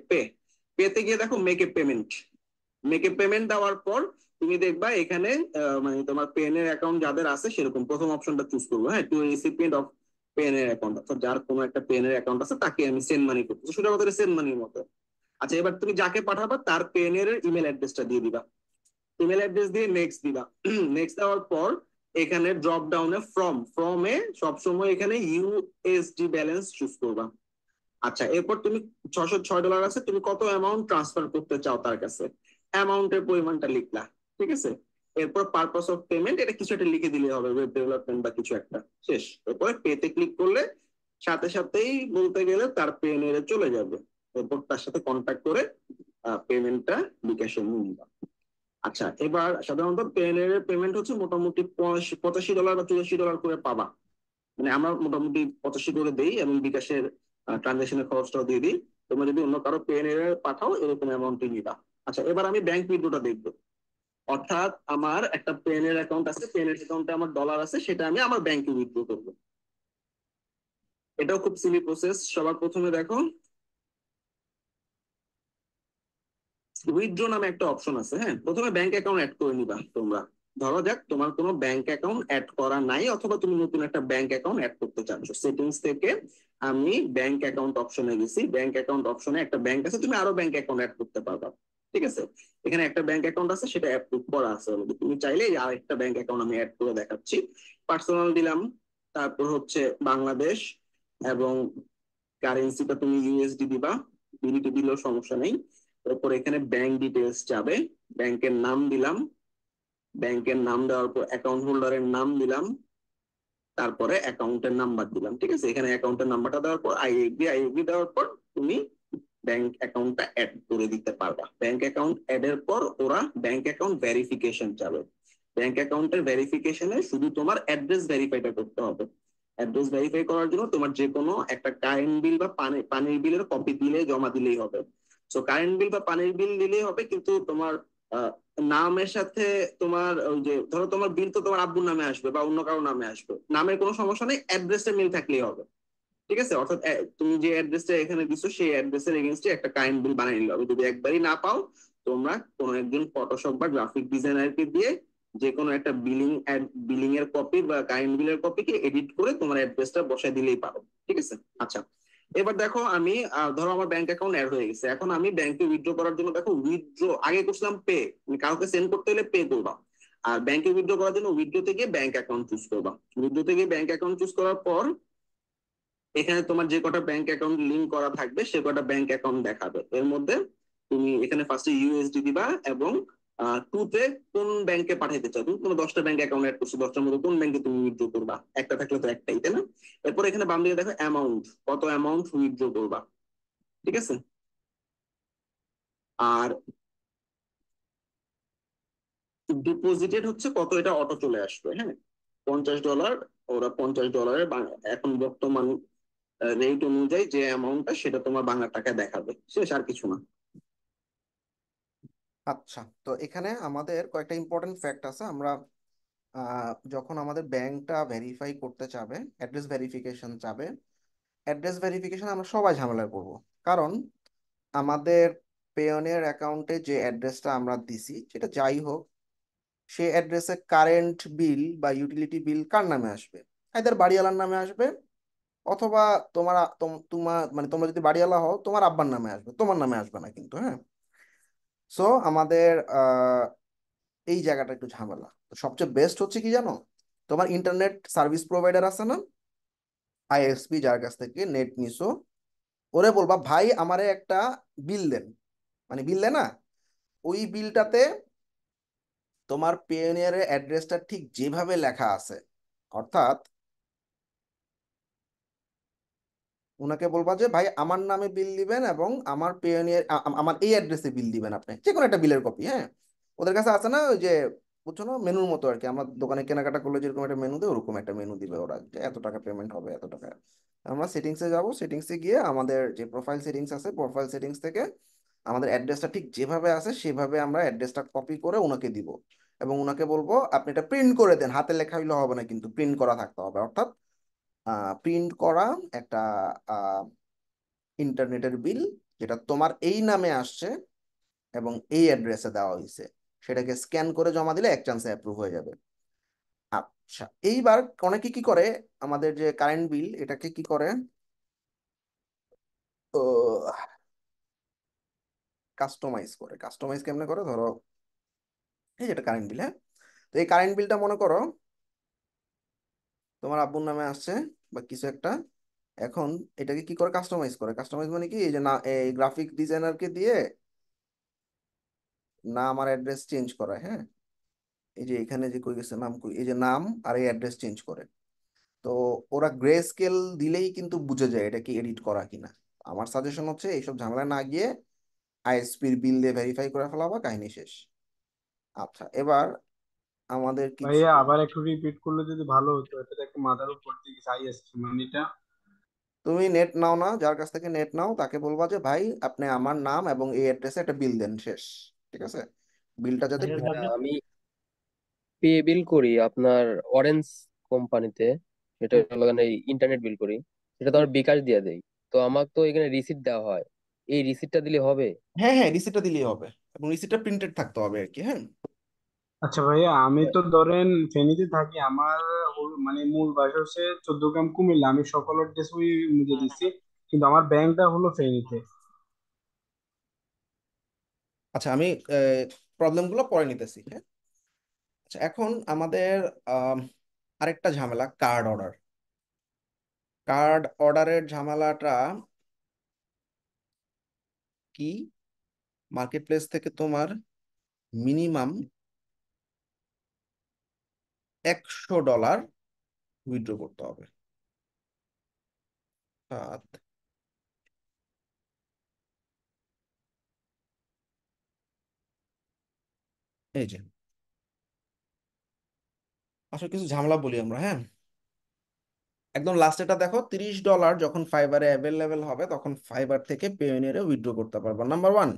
পেতে গিয়ে দেখো make a payment. Make a payment দেওয়ার পর তুমি দেখবা এখানে মানে তোমার পেনের অ্যাকাউন্ট যাদের আছে সেরকম প্রথম অপশনটা চুজ করবো, হ্যাঁ, টু রিসিপিয়েন্ট অফ পেনের অ্যাকাউন্ট, অর্থাৎ যার কোনো একটা পেনের অ্যাকাউন্ট আছে তাকে আমি সেন্ড মানি করতেছি, সেটা কথা সেন্ড মানির মতো। আচ্ছা এবার তুমি যাকে পাঠাবা তার পেনের ইমেল অ্যাড্রেসটা দিয়ে দিবা, ইমেল অ্যাড্রেস দিয়ে নেক্সট দিবা। নেক্সট দেওয়ার পর এখানে ড্রপ ডাউনে ফ্রমে সবসময় এখানে ইউএসডি ব্যালেন্স চুজ করবা। আচ্ছা এরপর তুমি $606 আছে, তুমি কত অ্যামাউন্ট ট্রান্সফার করতে চাও তার কাছে, অ্যামাউন্টের পরিমাণটা লিখলা, ঠিক আছে। এরপর পারপাস অফ পেমেন্ট এটা কিছু একটা লিখে দিলে হবে, ওয়েব ডেভেলপমেন্ট বা কিছু একটা, শেষ। এরপরে পেতে ক্লিক করলে সাথে সাথেই বলতে গেলে তার পেনের চলে যাবে। এরপর তার সাথে কন্ট্যাক্ট করে পেমেন্টটা বিকাশে নিয়ে নিবা। আচ্ছা, এবার সাধারণত পেনের পেমেন্ট হচ্ছে মোটামুটি $85 বা $84 করে পাবা। মানে আমরা মোটামুটি 85 করে দেই এবং বিকাশের ট্রানজাকশনের খরচটাও দিয়ে দিই। তোমরা যদি অন্য কারো পেনের পাঠাও এরকম অ্যামাউন্টই নিবা। আচ্ছা, এবার আমি ব্যাংক উইথড্রটা দেখবো। অর্থাৎ আমার একটা পেনের অ্যাকাউন্ট আছে, পেনের অ্যাকাউন্টে আমার ডলার আছে, সেটা আমি আমার ব্যাংকে উইথড্র করবো। এটাও খুব সিলি প্রসেস। সবার প্রথমে দেখো উইথড্র নামে একটা অপশন আছে। হ্যাঁ, প্রথমে ব্যাংক অ্যাকাউন্ট অ্যাড করে নিবা তোমরা। ধরো যাক তোমার কোনো ব্যাংক অ্যাকাউন্ট অ্যাড করা নাই, অথবা তুমি নতুন একটা ব্যাংক অ্যাকাউন্ট অ্যাড করতে চাচ্ছ। সেটিংস থেকে আমি ব্যাংক অ্যাকাউন্ট অপশনে গেছি। ব্যাংক অ্যাকাউন্ট অপশনে একটা ব্যাংক আছে, তুমি আরো ব্যাংক অ্যাকাউন্ট অ্যাড করতে পারবা। ঠিক আছে, এখানে একটা ব্যাংক অ্যাকাউন্ট আছে, সেটা অ্যাপ্রুভ করা আছে অলরেডি। তুমি চাইলে আর একটা ব্যাংক অ্যাকাউন্ট আমি অ্যাড করে দেখাচ্ছি। পার্সোনাল দিলাম, তারপর হচ্ছে বাংলাদেশ, এবং কারেন্সিটা তুমি ইউএসডি দিবা, বিডিটি দিলেও সমস্যা নেই। তারপর এখানে ব্যাংক ডিটেলস যাবে, ব্যাংকের নাম দিলাম, ব্যাংকের নাম দেওয়ার পর অ্যাকাউন্ট হোল্ডারের নাম দিলাম, তারপরে অ্যাকাউন্টের নাম্বার দিলাম। ঠিক আছে, এখানে অ্যাকাউন্টের নাম্বারটা দেওয়ার পর আই এগ্রি দেওয়ার পর তুমি ব্যাংক অ্যাকাউন্টটা অ্যাড করে দিতে পারবা। ব্যাংক অ্যাকাউন্ট অ্যাড এর পর ওরা ব্যাংক অ্যাকাউন্ট ভেরিফিকেশন যাবে। ব্যাংক অ্যাকাউন্টের ভেরিফিকেশনে শুধু তোমার অ্যাড্রেস ভেরিফাইটা করতে হবে। অ্যাড্রেস ভেরিফাই করার জন্য তোমার যে কোনো একটা কারেন্ট বিল বা পানির বিলের কপি দিলে জমা দিলেই হবে। সো কারেন্ট বিল বা পানির বিল দিলেই হবে, কিন্তু তোমার আহ, নামের সাথে তোমার ওই যে ধরো তোমার বিল তো তোমার আব্বুর নামে আসবে বা অন্য কারো নামে আসবে, নামের কোনো সমস্যা নেই, অ্যাড্রেসটা মিল থাকলেই হবে। ঠিক আছে, অর্থাৎ তুমি যে অ্যাড্রেসটা এখানে দিছো সেই অ্যাড্রেসের এগেইনস্টে একটা কারেন্ট বিল বানিয়ে নিতে হবে। যদি একবারই না পাও, তোমরা কোনো একজন ফটোশপ বা গ্রাফিক ডিজাইনারকে দিয়ে যে কোনো একটা বিলিং এর কপি বা কারেন্ট বিলের কপিকে এডিট করে তোমার অ্যাড্রেসটা বসাই দিলেই পারো। ঠিক আছে। আচ্ছা, এবার দেখো আমি ধরো আমার ব্যাংক অ্যাকাউন্ট অ্যাড হয়ে গেছে। এখন আমি ব্যাংকে উইথড্র করার জন্য দেখো উইথড্র আগে করছিলাম পে, কাউকে সেন্ড করতে হলে পে করবা। আর ব্যাংকে উইথড্র করার জন্য উইথড্র থেকে ব্যাংক অ্যাকাউন্ট চুজ করবা। উইথড্র থেকে ব্যাংক অ্যাকাউন্ট চুজ করার পর এখানে তোমার যে কটা ব্যাংক অ্যাকাউন্ট লিংক করা থাকবে সে কটা ব্যাংক অ্যাকাউন্ট দেখাবে। এর মধ্যে তুমি এখানে ফার্স্টে ইউএসডি দিবা এবং টুতে কোন ব্যাংকে পাঠাইতে চাও। তুমি কোনো 10টা ব্যাংক অ্যাকাউন্ট অ্যাড করছো, 10টার মধ্যে কোন ব্যাংকে তুমি উইথড্র করবা, একটা থাকলে তো একটাই, তাই না? এরপর এখানে বাম দিকে দেখো অ্যামাউন্ট, কত অ্যামাউন্ট উইথড্র করবা। ঠিক আছে, আর ডিপোজিটেড হচ্ছে কত, এটা অটো চলে আসবে। হ্যাঁ, $50, ওরা $50 এখন বর্তমান রেট অনুযায়ী যে অ্যামাউন্টটা সেটা তোমার বাংলা টাকায় দেখাবে, শেষ, আর কিছু না। আচ্ছা, তো এখানে আমাদের কয়েকটা ইম্পর্টেন্ট ফ্যাক্ট আছে। আমরা যখন আমাদের ব্যাংকটা ভেরিফাই করতে চাবে, অ্যাড্রেস ভেরিফিকেশন চাবে, অ্যাড্রেস ভেরিফিকেশন আমরা সবাই ঝামেলায় পড়বো। কারণ আমাদের পেয়নের অ্যাকাউন্টে যে অ্যাড্রেসটা আমরা দিছি সেটা যাই হোক, সেই অ্যাড্রেসে কারেন্ট বিল বা ইউটিলিটি বিল কার নামে আসবে? এদের বাড়িওয়ালার নামে আসবে, অথবা তোমার মানে তোমরা যদি বাড়িওয়ালা হও তোমার আব্বার নামে আসবে, তোমার নামে আসবে না কিন্তু। হ্যাঁ, সো আমাদের এই জায়গাটা একটু ঝামেলা। তো সবচেয়ে বেস্ট হচ্ছে কি জানো, তোমার ইন্টারনেট সার্ভিস প্রোভাইডার আছে না, আইএসপি, যার কাছ থেকে নেট নিছো, ওরে বলবা ভাই আমারে একটা বিল দেন, মানে বিল দেন না, ওই বিলটাতে তোমার পেওনিয়ারের অ্যাড্রেসটা ঠিক যেভাবে লেখা আছে, অর্থাৎ ওনাকে বলবা যে ভাই আমার নামে বিল দিবেন এবং আমার পেওনিয়ার আমার এই অ্যাড্রেসে বিল দিবেন, আপনি যে কোনো একটা বিলের কপি। হ্যাঁ, ওদের কাছে আছে না ওই যে, বুঝছো না, মেনুর মতো আর কি, আমরা দোকানে কেনাকাটা করলে যেরকম একটা মেনু দেয় ওরকম একটা মেনু দিবে ওরা, যে এত টাকা পেমেন্ট হবে, এত টাকা। আমরা সেটিংসে যাব, সেটিংসে গিয়ে আমাদের যে প্রোফাইল সেটিংস আছে, প্রোফাইল সেটিংস থেকে আমাদের অ্যাড্রেসটা ঠিক যেভাবে আছে সেভাবে আমরা অ্যাড্রেসটা কপি করে ওনাকে দিব, এবং ওনাকে বলবো আপনি এটা প্রিন্ট করে দেন। হাতে লেখা হইলে হবে না, কিন্তু প্রিন্ট করা থাকতে হবে। অর্থাৎ প্রিন্ট করা একটা ইন্টারনেটের বিল, যেটা তোমার এই নামে আসছে এবং এই অ্যাড্রেসে দেওয়া হয়েছে, সেটাকে স্ক্যান করে জমা দিলে এক চান্সে অ্যাপ্রুভ হয়ে যাবে। আচ্ছা, এইবার অনেকে কি করে, আমাদের যে কারেন্ট বিল এটাকে কি করে, কাস্টমাইজ করে। কাস্টমাইজ কেমনে করে, ধরো এই যেটা কারেন্ট বিল, হ্যাঁ, তো এই কারেন্ট বিলটা মনে করো তোমার আব্বুর নামে আসছে বা কিছু একটা। এখন এটাকে কি করে কাস্টমাইজ করে, কাস্টমাইজ মানে কি, এই যে না, এই গ্রাফিক ডিজাইনারকে দিয়ে নাম আর অ্যাড্রেস চেঞ্জ করা। হ্যাঁ, এই যে এখানে যে কই গেছে নাম, কই, এই যে নাম আর এই অ্যাড্রেস চেঞ্জ করে। তো ওরা গ্রে স্কেল দিলেই কিন্তু বুঝে যায় এটা কি এডিট করা কিনা। আমার সাজেশন হচ্ছে এইসব ঝামেলা না গিয়ে আইএসপির বিল দিয়ে ভেরিফাই করে ফেলাবা, কাহিনী শেষ। আচ্ছা, এবার আমাদের কিছু, ভাইয়া আবার একটু রিপিট করলে যদি ভালো হতো, এটা একটু মাথার উপর দিয়ে আইএসপি মানিটা। তুমি নেট নাও না, যার কাছ থেকে নেট নাও তাকে বলবা যে ভাই আপনি আমার নাম এবং এই অ্যাড্রেসে একটা বিল দেন, শেষ। ঠিক আছে? বিলটা যাতে ভাইয়া হ্যাঁ, তাহলে আমি পে বিল করি আপনার অরেঞ্জ কোম্পানিতে, সেটা হুম, হলো মানে ইন্টারনেট বিল করি, সেটা তো হুম। আমার বিকাশ দিয়ে দেই। তো আমাকে তো এখানে রিসিপ্ট দেওয়া হয়, এই রিসিপ্টটা দিলে হবে? হ্যাঁ হ্যাঁ, রিসিপ্টটা দিলেই হবে, এবং রিসিপ্টটা প্রিন্টেড থাকতে হবে আর কি। হ্যাঁ, আচ্ছা ভাইয়া, আমি তো ধরেন ফেনীতে থাকি, আমার মানে মূল বাসা হচ্ছে 14 গ্রাম কুমিল্লা, আমি সকল অ্যাড্রেস ওই নিজে দিচ্ছি, কিন্তু আমার ব্যাংকটা হলো ফেনীতে। আচ্ছা, আমি প্রবলেমগুলো পরে নিতেছি। হ্যাঁ, আচ্ছা, এখন আমাদের আম, আরেকটা ঝামেলা, কার্ড অর্ডার। কার্ড অর্ডারের ঝামেলাটা কি? মার্কেট প্লেস থেকে তোমার মিনিমাম $100 উইথড্র করতে হবে। সাত, এই যে, আসলে কিছু ঝামেলা বলি আমরা। হ্যাঁ, একদম লাস্টেটা দেখো, $30 যখন ফাইবারে অ্যাভেলেবেল হবে তখন ফাইবার থেকে পেওনিয়ারে উইথড্র করতে পারবো, নাম্বার ওয়ান।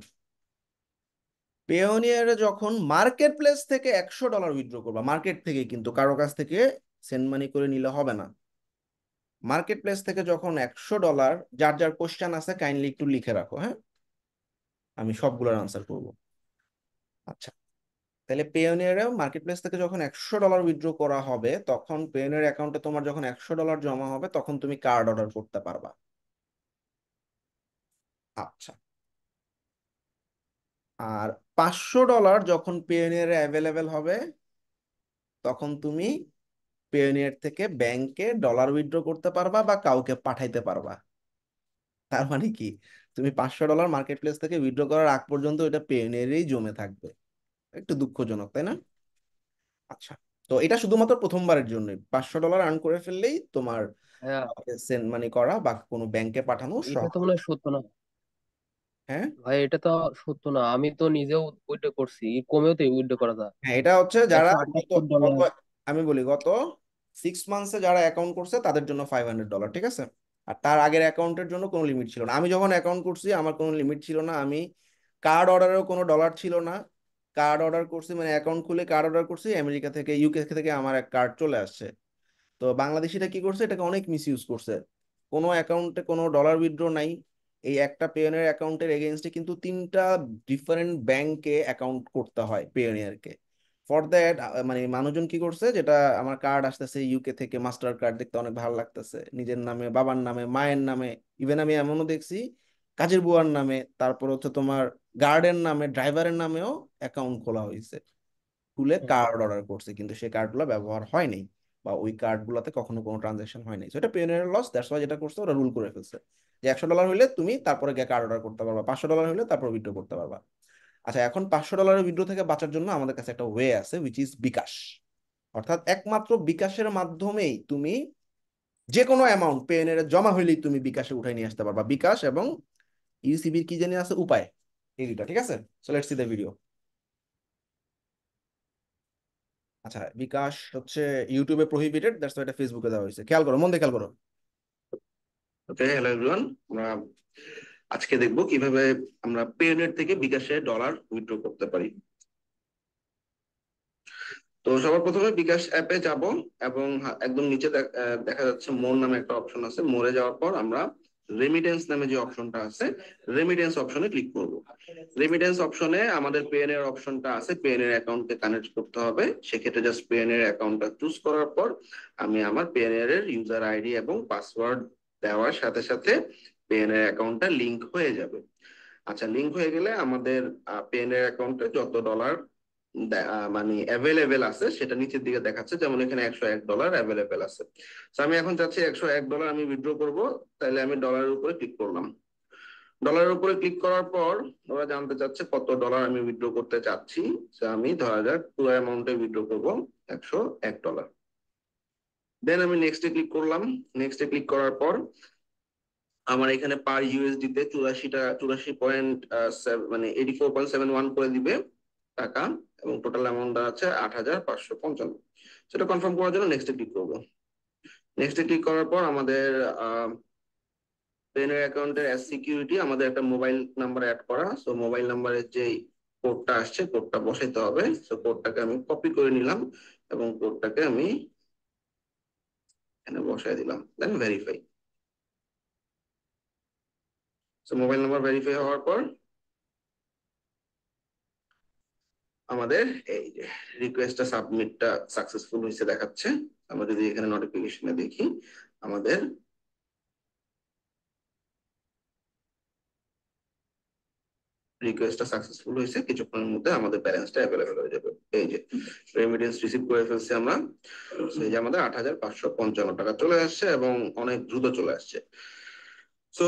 পেওনিয়ারে যখন মার্কেট প্লেস থেকে $100 উইথড্র করবা, মার্কেট থেকে, কিন্তু কারো কাছ থেকে সেন্ড মানি করে নিলে হবে না। মার্কেট প্লেস থেকে যখন $100, যার যার কোশ্চেন আছে কাইন্ডলি একটু লিখে রাখো। হ্যাঁ, আমি সবগুলোর আনসার করবো। আচ্ছা, তাহলে পেওনিয়ারে মার্কেট প্লেস থেকে যখন $100 উইথড্র করা হবে, তখন পেওনিয়ার অ্যাকাউন্টে তোমার যখন $100 জমা হবে তখন তুমি কার্ড অর্ডার করতে পারবা। আচ্ছা, আর $500 যখন পেওনিয়ারে অ্যাভেলেবেল হবে তখন তুমি পেওনিয়ার থেকে ব্যাংকে ডলার উইথড্র করতে পারবা বা কাউকে পাঠাইতে পারবা। তার মানে কি, তুমি $500 মার্কেট প্লেস থেকে উইথড্র করার আগ পর্যন্ত এটা পেওনিয়ারেই জমে থাকবে। একটু দুঃখজনক, তাই না? আচ্ছা, তো এটা শুধুমাত্র প্রথমবারের জন্য। $500 আর্ন করে ফেললেই তোমার হ্যাঁ, সেন্ড মানি করা বা কোনো ব্যাংকে পাঠানো এটা তো সহজ। মনে হয় সত্য না। হ্যাঁ ভাই এটা তো সত্য না, আমি তো নিজেও উইথড্র করছি, কমেও তো উইথড্র করা যায়। হ্যাঁ, এটা হচ্ছে যারা গত গত 178 ডলার। আমি বলি, গত 6 মান্থসে যারা অ্যাকাউন্ট করছে তাদের জন্য $500, ঠিক আছে? আর তার আগের অ্যাকাউন্টের জন্য কোনো লিমিট ছিল না। আমি যখন অ্যাকাউন্ট করছি আমার কোনো লিমিট ছিল না, আমি কার্ড অর্ডারেও কোনো ডলার ছিল না। কার্ড অর্ডার করছি মানে অ্যাকাউন্ট খুলে কার্ড অর্ডার করছি, আমেরিকা থেকে, ইউকে থেকে আমার এক কার্ড চলে আসছে। তো বাংলাদেশিরা কি করছে, এটাকে অনেক মিস ইউজ করছে। কোনো অ্যাকাউন্টে কোনো ডলার উইথড্র নাই, এই একটা পেওনিয়ার অ্যাকাউন্টের এগেনস্টে কিন্তু 3টা ডিফারেন্ট ব্যাংকে অ্যাকাউন্ট করতে হয় পেওনিয়ারকে। ফর দ্যাট মানে মানুষজন কি করছে, যেটা আমার কার্ড আসতেছে ইউকে থেকে, মাস্টার কার্ড দেখতে অনেক ভালো লাগতেছে, নিজের নামে, বাবার নামে, মায়ের নামে, ইভেন আমি এমনও দেখছি কাজের বুয়ার নামে, তারপর হচ্ছে তোমার গার্ডের নামে, ড্রাইভারের নামেও অ্যাকাউন্ট খোলা হয়েছে, খুলে কার্ড অর্ডার করছে, কিন্তু সেই কার্ডগুলো ব্যবহার হয় নাই বা ওই কার্ডগুলোতে কখনো কোনো ট্রানজাকশন হয় নাই। So এটা পেওনিয়ারের লস, দ্যাটস ওয়াই যেটা করছে ওরা রুল করে ফেলছে যে $100 হইলে তুমি তারপরে গিয়ে কার্ড অর্ডার করতে পারবা, $500 হইলে তারপর উইথড্র করতে পারবা। আচ্ছা, এখন $500 উইথড্র থেকে বাঁচার জন্য আমাদের কাছে একটা ওয়ে আছে, উইচ ইজ বিকাশ। অর্থাৎ একমাত্র বিকাশের মাধ্যমেই তুমি যে কোনো অ্যামাউন্ট পেওনিয়ারে জমা হইলেই তুমি বিকাশে উঠাই নিয়ে আসতে পারবা। বিকাশ এবং ইউসিবির কি জানি আছে উপায়, এই দুইটা, ঠিক আছে? So let's see the video. আচ্ছা, বিকাশ হচ্ছে ইউটিউবে প্রহিবিটেড, দ্যাটস ওয়াই এটা ফেসবুকে দেওয়া হয়েছে। খেয়াল করো, মন দিয়ে খেয়াল করো। ওকে, হ্যালো এভরিওয়ান, আমরা আজকে দেখবো কিভাবে আমরা পেনেট থেকে বিকাশে ডলার উইথড্র করতে পারি। তো সবার প্রথমে বিকাশ অ্যাপে যাব এবং একদম নিচে দেখা যাচ্ছে মোর নামে একটা অপশন আছে। মোরে যাওয়ার পর আমরা রেমিটেন্স নামে যে অপশনটা আছে, রেমিটেন্স অপশনে ক্লিক করব। রেমিটেন্স অপশনে আমাদের পেএনএর অপশনটা আছে, পেএনএর অ্যাকাউন্টকে কানেক্ট করতে হবে। সেক্ষেত্রে জাস্ট পেএনএর অ্যাকাউন্টটা চুজ করার পর আমি আমার পেএনএর এর ইউজার আইডি এবং পাসওয়ার্ড দেওয়ার সাথে সাথে পেএনএর অ্যাকাউন্টটা লিংক হয়ে যাবে। আচ্ছা, লিংক হয়ে গেলে আমাদের পেএনএর অ্যাকাউন্টে যত ডলার মানে অ্যাভেলেবেল আছে সেটা নিচের দিকে দেখাচ্ছে, যেমন এখানে $101 অ্যাভেলেবেল আছে। তো আমি এখন চাচ্ছি $101 আমি উইথড্র করব, তাহলে আমি ডলারের উপরে ক্লিক করলাম। ডলারের উপরে ক্লিক করার পর ওরা জানতে চাচ্ছে কত ডলার আমি উইথড্র করতে চাচ্ছি। আমি ধরা যাক পুরো অ্যামাউন্টে উইথড্র করবো $101। দেন আমি নেক্সটে ক্লিক করলাম। নেক্সটে ক্লিক করার পর আমার এখানে পার ইউএসডি তে 84 মানে 84.71 করে দিবে টাকা, এবং টোটাল অ্যামাউন্ট আছে 8,555। সেটা কনফার্ম করার জন্য নেক্সটে ক্লিক করবো। নেক্সটে ক্লিক করার পর আমাদের পেনের অ্যাকাউন্টের অ্যাজ সিকিউরিটি আমাদের একটা মোবাইল নাম্বার অ্যাড করা। সো মোবাইল নাম্বারের যে কোডটা আসছে কোডটা বসাইতে হবে। সো কোডটাকে আমি কপি করে নিলাম এবং কোডটাকে আমি এখানে বসাই দিলাম, then verify. So mobile number verify হওয়ার পর আমাদের এই যে রিকোয়েস্টটা সাবমিটটা সাকসেসফুল হয়েছে দেখাচ্ছে। আমরা যদি এখানে নোটিফিকেশনে দেখি আমাদের রিকোয়েস্টটা সাকসেসফুল হয়েছে, কিছুক্ষণের মধ্যে আমাদের ব্যালেন্সটা অ্যাভেলেবেল হয়ে যাবে। এই যে রেমিটেন্স রিসিভ করে ফেলছি আমরা। সেই যে আমাদের 8,555 টাকা চলে আসছে এবং অনেক দ্রুত চলে আসছে। সো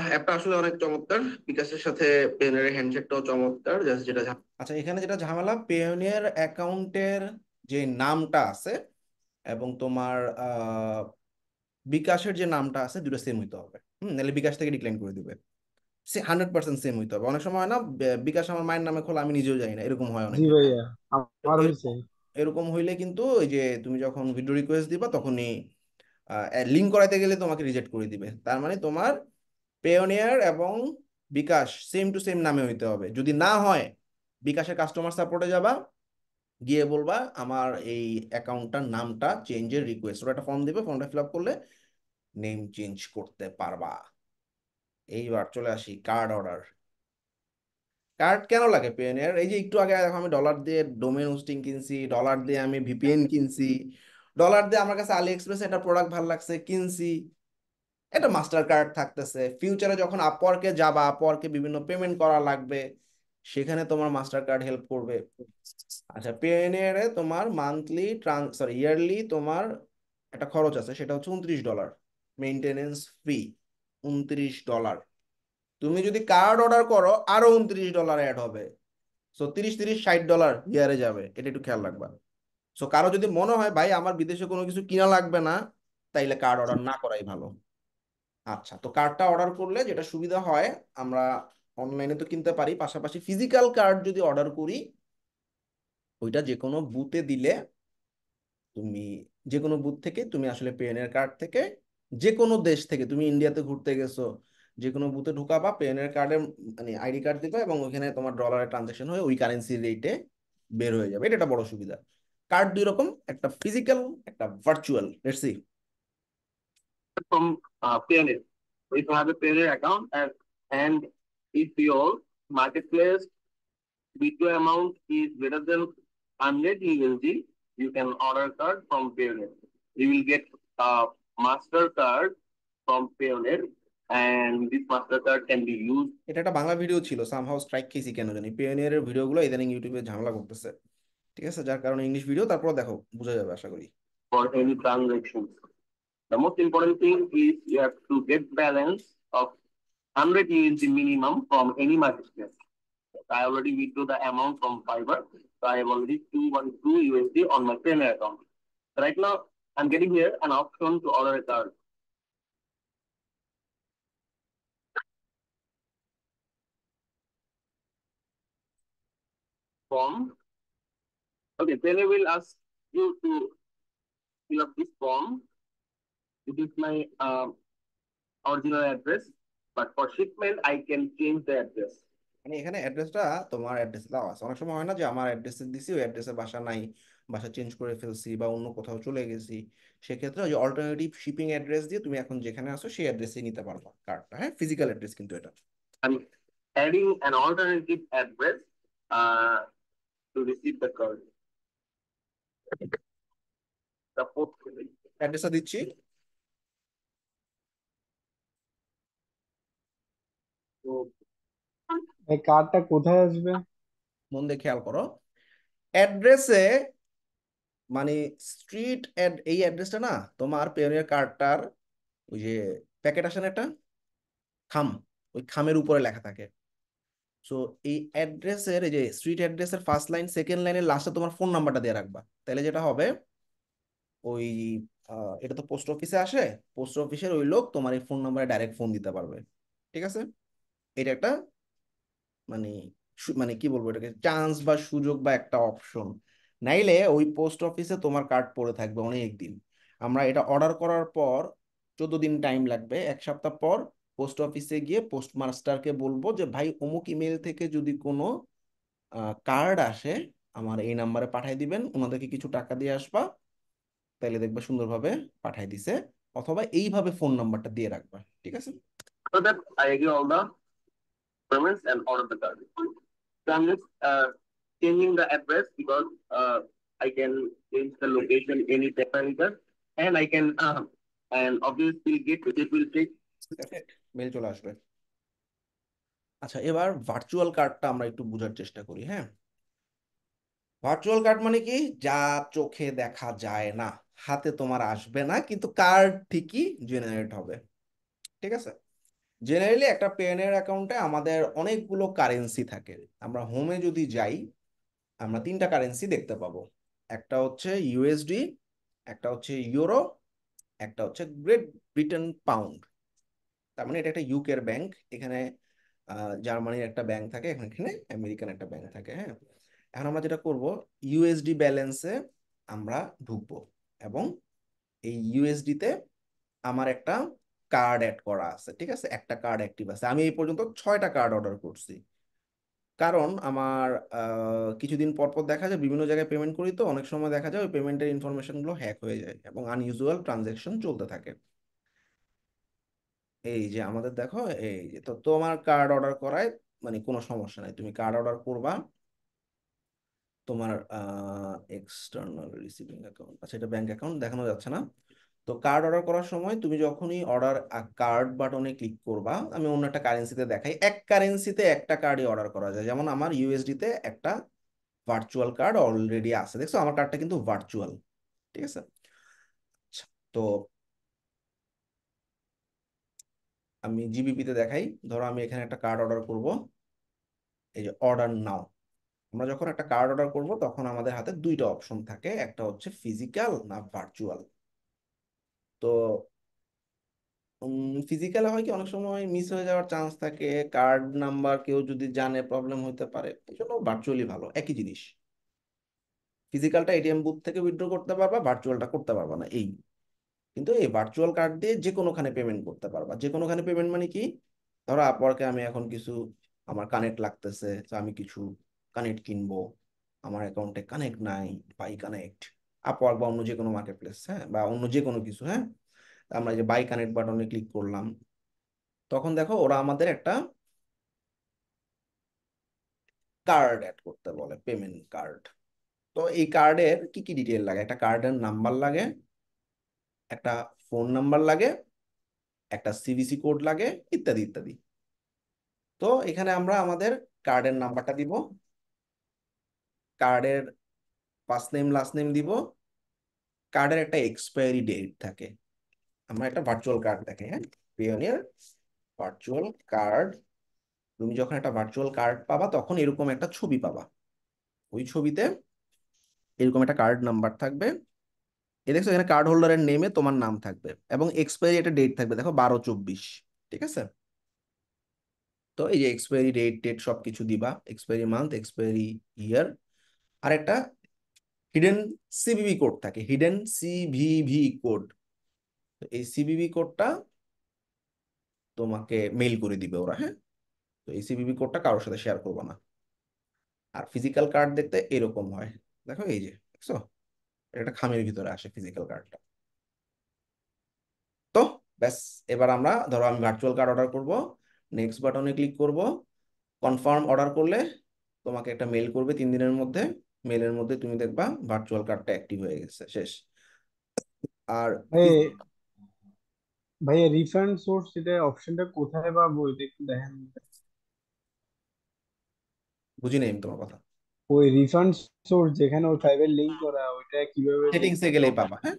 অ্যাপটা আসলে অনেক চমৎকার, বিকাশের সাথে পেনের হ্যান্ডশেকটাও চমৎকার। জাস্ট যেটা আচ্ছা, এখানে যেটা ঝামেলা, পেওনিয়ার অ্যাকাউন্টের যে নামটা আছে এবং তোমার বিকাশের যে নামটা আছে দুটো সেম হইতে হবে। নাহলে বিকাশ থেকে ডিক্লাইন করে দিবে। 100% সেম হইতে হবে। অনেক সময় হয় না, বিকাশ আমার মায়ের নামে খোলা, আমি নিজেও জানি না, এরকম হয় অনেক জি ক্ষেত্রে। ভাইয়া, আমার হয়েছে। এরকম হইলে কিন্তু ওই যে তুমি যখন ভিডিও রিকোয়েস্ট দিবা তখনই লিঙ্ক করাইতে গেলে তোমাকে রিজেক্ট করে দিবে। তার মানে তোমার পেওনিয়ার এবং বিকাশ সেম টু সেম নামে হইতে হবে। যদি না হয় বিকাশের কাস্টমার সাপোর্টে যাবা, গিয়ে বলবা আমার এই অ্যাকাউন্টটার নামটা চেঞ্জের রিকোয়েস্ট, ওরা একটা ফর্ম দিবে, ফর্মটা ফিল আপ করলে নেম চেঞ্জ করতে পারবা। এইবার চলে আসি কার্ড অর্ডার। কার্ড কেন লাগে পেনের? এই যে একটু আগে দেখো আমি ডলার দিয়ে ডোমেন হোস্টিং কিনছি, ডলার দিয়ে আমি ভিপিএন কিনছি, ডলার দিয়ে আমার কাছে আলি এক্সপ্রেস একটা প্রোডাক্ট ভালো লাগছে কিনছি, এটা মাস্টার কার্ড থাকতেছে। ফিউচারে যখন আপওয়ার্কে যাবা, আপওয়ার্কে বিভিন্ন পেমেন্ট করা লাগবে, সেখানে তোমার মাস্টার কার্ড হেল্প করবে। আচ্ছা, পেনের তোমার মান্থলি ইয়ারলি তোমার একটা খরচ আছে, সেটা হচ্ছে $29 মেইনটেনেন্স ফি। $29। তুমি যদি কার্ড অর্ডার করো আরো $29 অ্যাড হবে। সো 30-30-60 ডলার ইয়ারে যাবে, এটা একটু খেয়াল রাখবা। সো কারো যদি মনে হয় ভাই আমার বিদেশে কোনো কিছু কিনা লাগবে না, তাইলে কার্ড অর্ডার না করাই ভালো। আচ্ছা, তো কার্ডটা অর্ডার করলে যেটা সুবিধা হয়, আমরা অনলাইনে তো কিনতে পারি, পাশাপাশি ফিজিক্যাল কার্ড যদি অর্ডার করি, ওইটা যে কোনো বুথে দিলে তুমি যে কোনো বুথ থেকে তুমি আসলে পেনের কার্ড থেকে যে কোনো দেশ থেকে, তুমি ইন্ডিয়াতে ঘুরতে গেছো, যে কোনো বুথে ঢুকাবা, পেনের কার্ডের মানে আইডি কার্ড দিবা এবং ওখানে তোমার ডলারের ট্রানজাকশন হয়ে ওই কারেন্সি রেটে বের হয়ে যাবে। এটা একটা বড় সুবিধা। কার্ড দুই রকম, একটা ফিজিক্যাল, একটা virtual. Let's see. from Payoneer. If you have a Payoneer account and if your marketplace withdrawal amount is greater than 100 USD, you can order a card from Payoneer. You will get a master card from Payoneer, and this master card can be used এটা একটা Bangla video ছিল, somehow strike খেয়েছি কেন জানি। পিওনিয়ারের ভিডিওগুলো ইদানিং ইউটিউবে ঝামেলা করতেছে, ঠিক আছে, যার কারণে ইংলিশ ভিডিও, তারপর দেখো বোঝা যাবে আশা করি। for any transactions. The most important thing is you have to get balance of 100 USD minimum from any marketplace. I already withdrew the amount from Fiverr, so I have already 212 USD on my Payoneer account. Right now, I'm getting here an option to order a card. Form. Okay, Payoneer will ask you to fill up this form. This is my original address, but for shipment, I can change the address. মানে এখানে অ্যাড্রেসটা তোমার address দেওয়া আছে। অনেক সময় হয় না যে আমার অ্যাড্রেসে দিছি, ওই অ্যাড্রেসে বাসা নাই, বাসা চেঞ্জ করে ফেলছি বা অন্য কোথাও চলে গেছি, সেক্ষেত্রে ওই যে অল্টারনেটিভ শিপিং অ্যাড্রেস দিয়ে তুমি এখন যেখানে আছো সেই অ্যাড্রেসে নিতে পারবা কার্ডটা। হ্যাঁ, ফিজিক্যাল অ্যাড্রেস কিন্তু এটা। I'm adding an alternative address uh, to receive the card. The fourth অ্যাড্রেসটা দিচ্ছি। এই কার্ডটা কোথায় আসবে? মন দিয়ে খেয়াল করো, অ্যাড্রেসে মানে স্ট্রিট এই অ্যাড্রেসটা না তোমার পেওনিয়ার কার্ডটার ওই যে প্যাকেট আসে না একটা খাম, ওই খামের উপরে লেখা থাকে। সো এই অ্যাড্রেসের এই যে স্ট্রিট অ্যাড্রেসের ফার্স্ট লাইন সেকেন্ড লাইনের লাস্টে তোমার ফোন নাম্বারটা দিয়ে রাখবা। তাহলে যেটা হবে, ওই এটা তো পোস্ট অফিসে আসে, পোস্ট অফিসের ওই লোক তোমার এই ফোন নাম্বারে ডাইরেক্ট ফোন দিতে পারবে। ঠিক আছে, এটা একটা মানে মানে কি বলবো এটাকে, চান্স বা সুযোগ বা একটা অপশন। নাইলে ওই পোস্ট অফিসে তোমার কার্ড পড়ে থাকবে অনেক দিন। আমরা এটা অর্ডার করার পর 14 দিন টাইম লাগবে, 1 সপ্তাহ পর পোস্ট অফিসে গিয়ে পোস্ট মাস্টারকে বলবো যে ভাই অমুক ইমেল থেকে যদি কোনো কার্ড আসে আমার এই নাম্বারে পাঠিয়ে দিবেন, ওনাদেরকে কিছু টাকা দিয়ে আসবা, তাইলে দেখবা সুন্দরভাবে পাঠিয়ে দিছে। অথবা এইভাবে ফোন নাম্বারটা দিয়ে রাখবা। ঠিক আছে। So that I agree all the payments and order the card. So I'm just changing the address because I can change the location anytime later, and I can and obviously it will take. Mail চলে আসবে। আচ্ছা, এবার virtual কার্ডটা আমরা একটু বোঝার চেষ্টা করি। হ্যাঁ, ভার্চুয়াল কার্ড মানে কি, যা চোখে দেখা যায় না, হাতে তোমার আসবে না, কিন্তু কার্ড ঠিকই জেনারেট হবে। ঠিক আছে। জেনারেলি একটা পেনের অ্যাকাউন্টে আমাদের অনেকগুলো কারেন্সি থাকে। আমরা হোমে যদি যাই, আমরা 3টা কারেন্সি দেখতে পাবো। একটা হচ্ছে ইউএসডি, একটা হচ্ছে ইউরো, একটা হচ্ছে গ্রেট ব্রিটেন পাউন্ড। তার মানে এটা একটা ইউকের ব্যাংক, এখানে জার্মানির একটা ব্যাংক থাকে, এখানে আমেরিকান একটা ব্যাংক থাকে। হ্যাঁ, এখন আমরা যেটা করব, ইউএসডি ব্যালেন্সে আমরা ঢুকবো এবং এই ইউএসডি তে আমার একটা কার্ড অ্যাড করা আছে। ঠিক আছে, একটা কার্ড অ্যাক্টিভ আছে। আমি এই পর্যন্ত 6টা কার্ড অর্ডার করছি, কারণ আমার কিছুদিন পর পর দেখা যায় বিভিন্ন জায়গায় পেমেন্ট করি, তো অনেক সময় দেখা যায় ওই পেমেন্টের ইনফরমেশনগুলো হ্যাক হয়ে যায় এবং আনইউজুয়াল ট্রানজ্যাকশন চলতে থাকে। এই যে আমাদের দেখো, এই যে তো তোমার কার্ড অর্ডার করায় মানে কোনো সমস্যা নাই, তুমি কার্ড অর্ডার করবা, তোমার এক্সটার্নাল রিসিভিং অ্যাকাউন্ট, আচ্ছা এটা ব্যাংক অ্যাকাউন্ট দেখানো যাচ্ছে না। তো কার্ড অর্ডার করার সময় তুমি যখনই অর্ডার কার্ড বাটনে ক্লিক করবা, আমি অন্য একটা কারেন্সিতে দেখাই, এক কারেন্সিতে একটা কার্ডই অর্ডার করা যায়। যেমন আমার ইউএসডি তে একটা ভার্চুয়াল কার্ড অলরেডি আছে, দেখছো আমার কার্ডটা কিন্তু ভার্চুয়াল। ঠিক আছে। আচ্ছা, তো আমি জিবিপি তে দেখাই, ধরো আমি এখানে একটা কার্ড অর্ডার করব, এই যে অর্ডার নাও। আমরা যখন একটা কার্ড অর্ডার করব তখন আমাদের হাতে 2টা অপশন থাকে, একটা হচ্ছে ফিজিক্যাল না ভার্চুয়াল। তো ফিজিক্যালে হয় কি অনেক সময় মিস হয়ে যাওয়ার চান্স থাকে, কার্ড নাম্বার কেউ যদি জানে প্রবলেম হতে পারে, এই জন্য ভার্চুয়ালি ভালো। একই জিনিস, ফিজিক্যালটা এটিএম বুথ থেকে উইথড্র করতে পারবা, ভার্চুয়ালটা করতে পারবা না এই। কিন্তু এই ভার্চুয়াল কার্ড দিয়ে যে কোনোখানে পেমেন্ট করতে পারবা। যে কোনোখানে পেমেন্ট মানে কি, ধরো আপওয়ার্কে আমি এখন কিছু আমার কানেক্ট লাগতেছে, তো আমি কিছু কানেক্ট কিনবো, আমার অ্যাকাউন্টে কানেক্ট নাই, বাই কানেক্ট, আপওয়ার্ক বা অন্য যে কোনো মার্কেট প্লেস, হ্যাঁ, বা অন্য যে কোনো কিছু। হ্যাঁ, আমরা যে বাই কানেক্ট বাটনে ক্লিক করলাম, তখন দেখো ওরা আমাদের একটা কার্ড অ্যাড করতে বলে, পেমেন্ট কার্ড। তো এই কার্ডের কি কি ডিটেল লাগে, একটা কার্ডের নাম্বার লাগে, একটা ফোন নাম্বার লাগে, একটা সিভিসি কোড লাগে, ইত্যাদি ইত্যাদি। তো এখানে আমরা আমাদের কার্ডের নাম্বারটা দিব, কার্ডের ফার্স্ট নেম লাস্ট নেম দিব, কার্ডের একটা এক্সপায়ারি ডেট থাকে। আমরা একটা ভার্চুয়াল কার্ড দেখে, হ্যাঁ, পিওনিয়ার ভার্চুয়াল কার্ড। তুমি যখন একটা ভার্চুয়াল কার্ড পাবা তখন এরকম একটা ছবি পাবা, ওই ছবিতে এরকম একটা কার্ড নাম্বার থাকবে। এই দেখছো এখানে কার্ড হোল্ডারের নেমে তোমার নাম থাকবে এবং এক্সপায়ারি একটা ডেট থাকবে, দেখো 12/24। ঠিক আছে। তো এই যে এক্সপায়ারি ডেট ডেট সবকিছু দিবা, এক্সপায়ারি মান্থ, এক্সপায়ারি ইয়ার, আর একটা হিডেন সিভিভি কোড থাকে, হিডেন সিভিভি কোড। এই সিভিভি কোডটা তোমাকে মেইল করে দিবে ওরা। হ্যাঁ, তো এই সিভিভি কোডটা কারোর সাথে শেয়ার করবো না। আর ফিজিক্যাল কার্ড দেখতে এরকম হয়, দেখো এই যে দেখছো, এটা একটা খামের ভিতরে আসে ফিজিক্যাল কার্ডটা। তো ব্যাস, এবার আমরা ধরো আমি ভার্চুয়াল কার্ড অর্ডার করব, নেক্সট বাটনে ক্লিক করব, কনফার্ম অর্ডার করলে তোমাকে একটা মেল করবে 3 দিনের মধ্যে। মেলের মধ্যে তুমি দেখবা ভার্চুয়াল কার্ডটা অ্যাক্টিভ হয়ে গেছে, শেষ। আর ভাই ভাইয়া রিফান্ড সোর্স এটা অপশনটা কোথায় পাবো, এটা একটু দেখেন। বুঝি নাই আমি তোমার কথা। ওই রিফান্ড সোর্স যেখানে ওই ফাইলের লিংক করা, ওইটা কিভাবে সেটিংসে দেখবো? গেলেই পাবা। হ্যাঁ,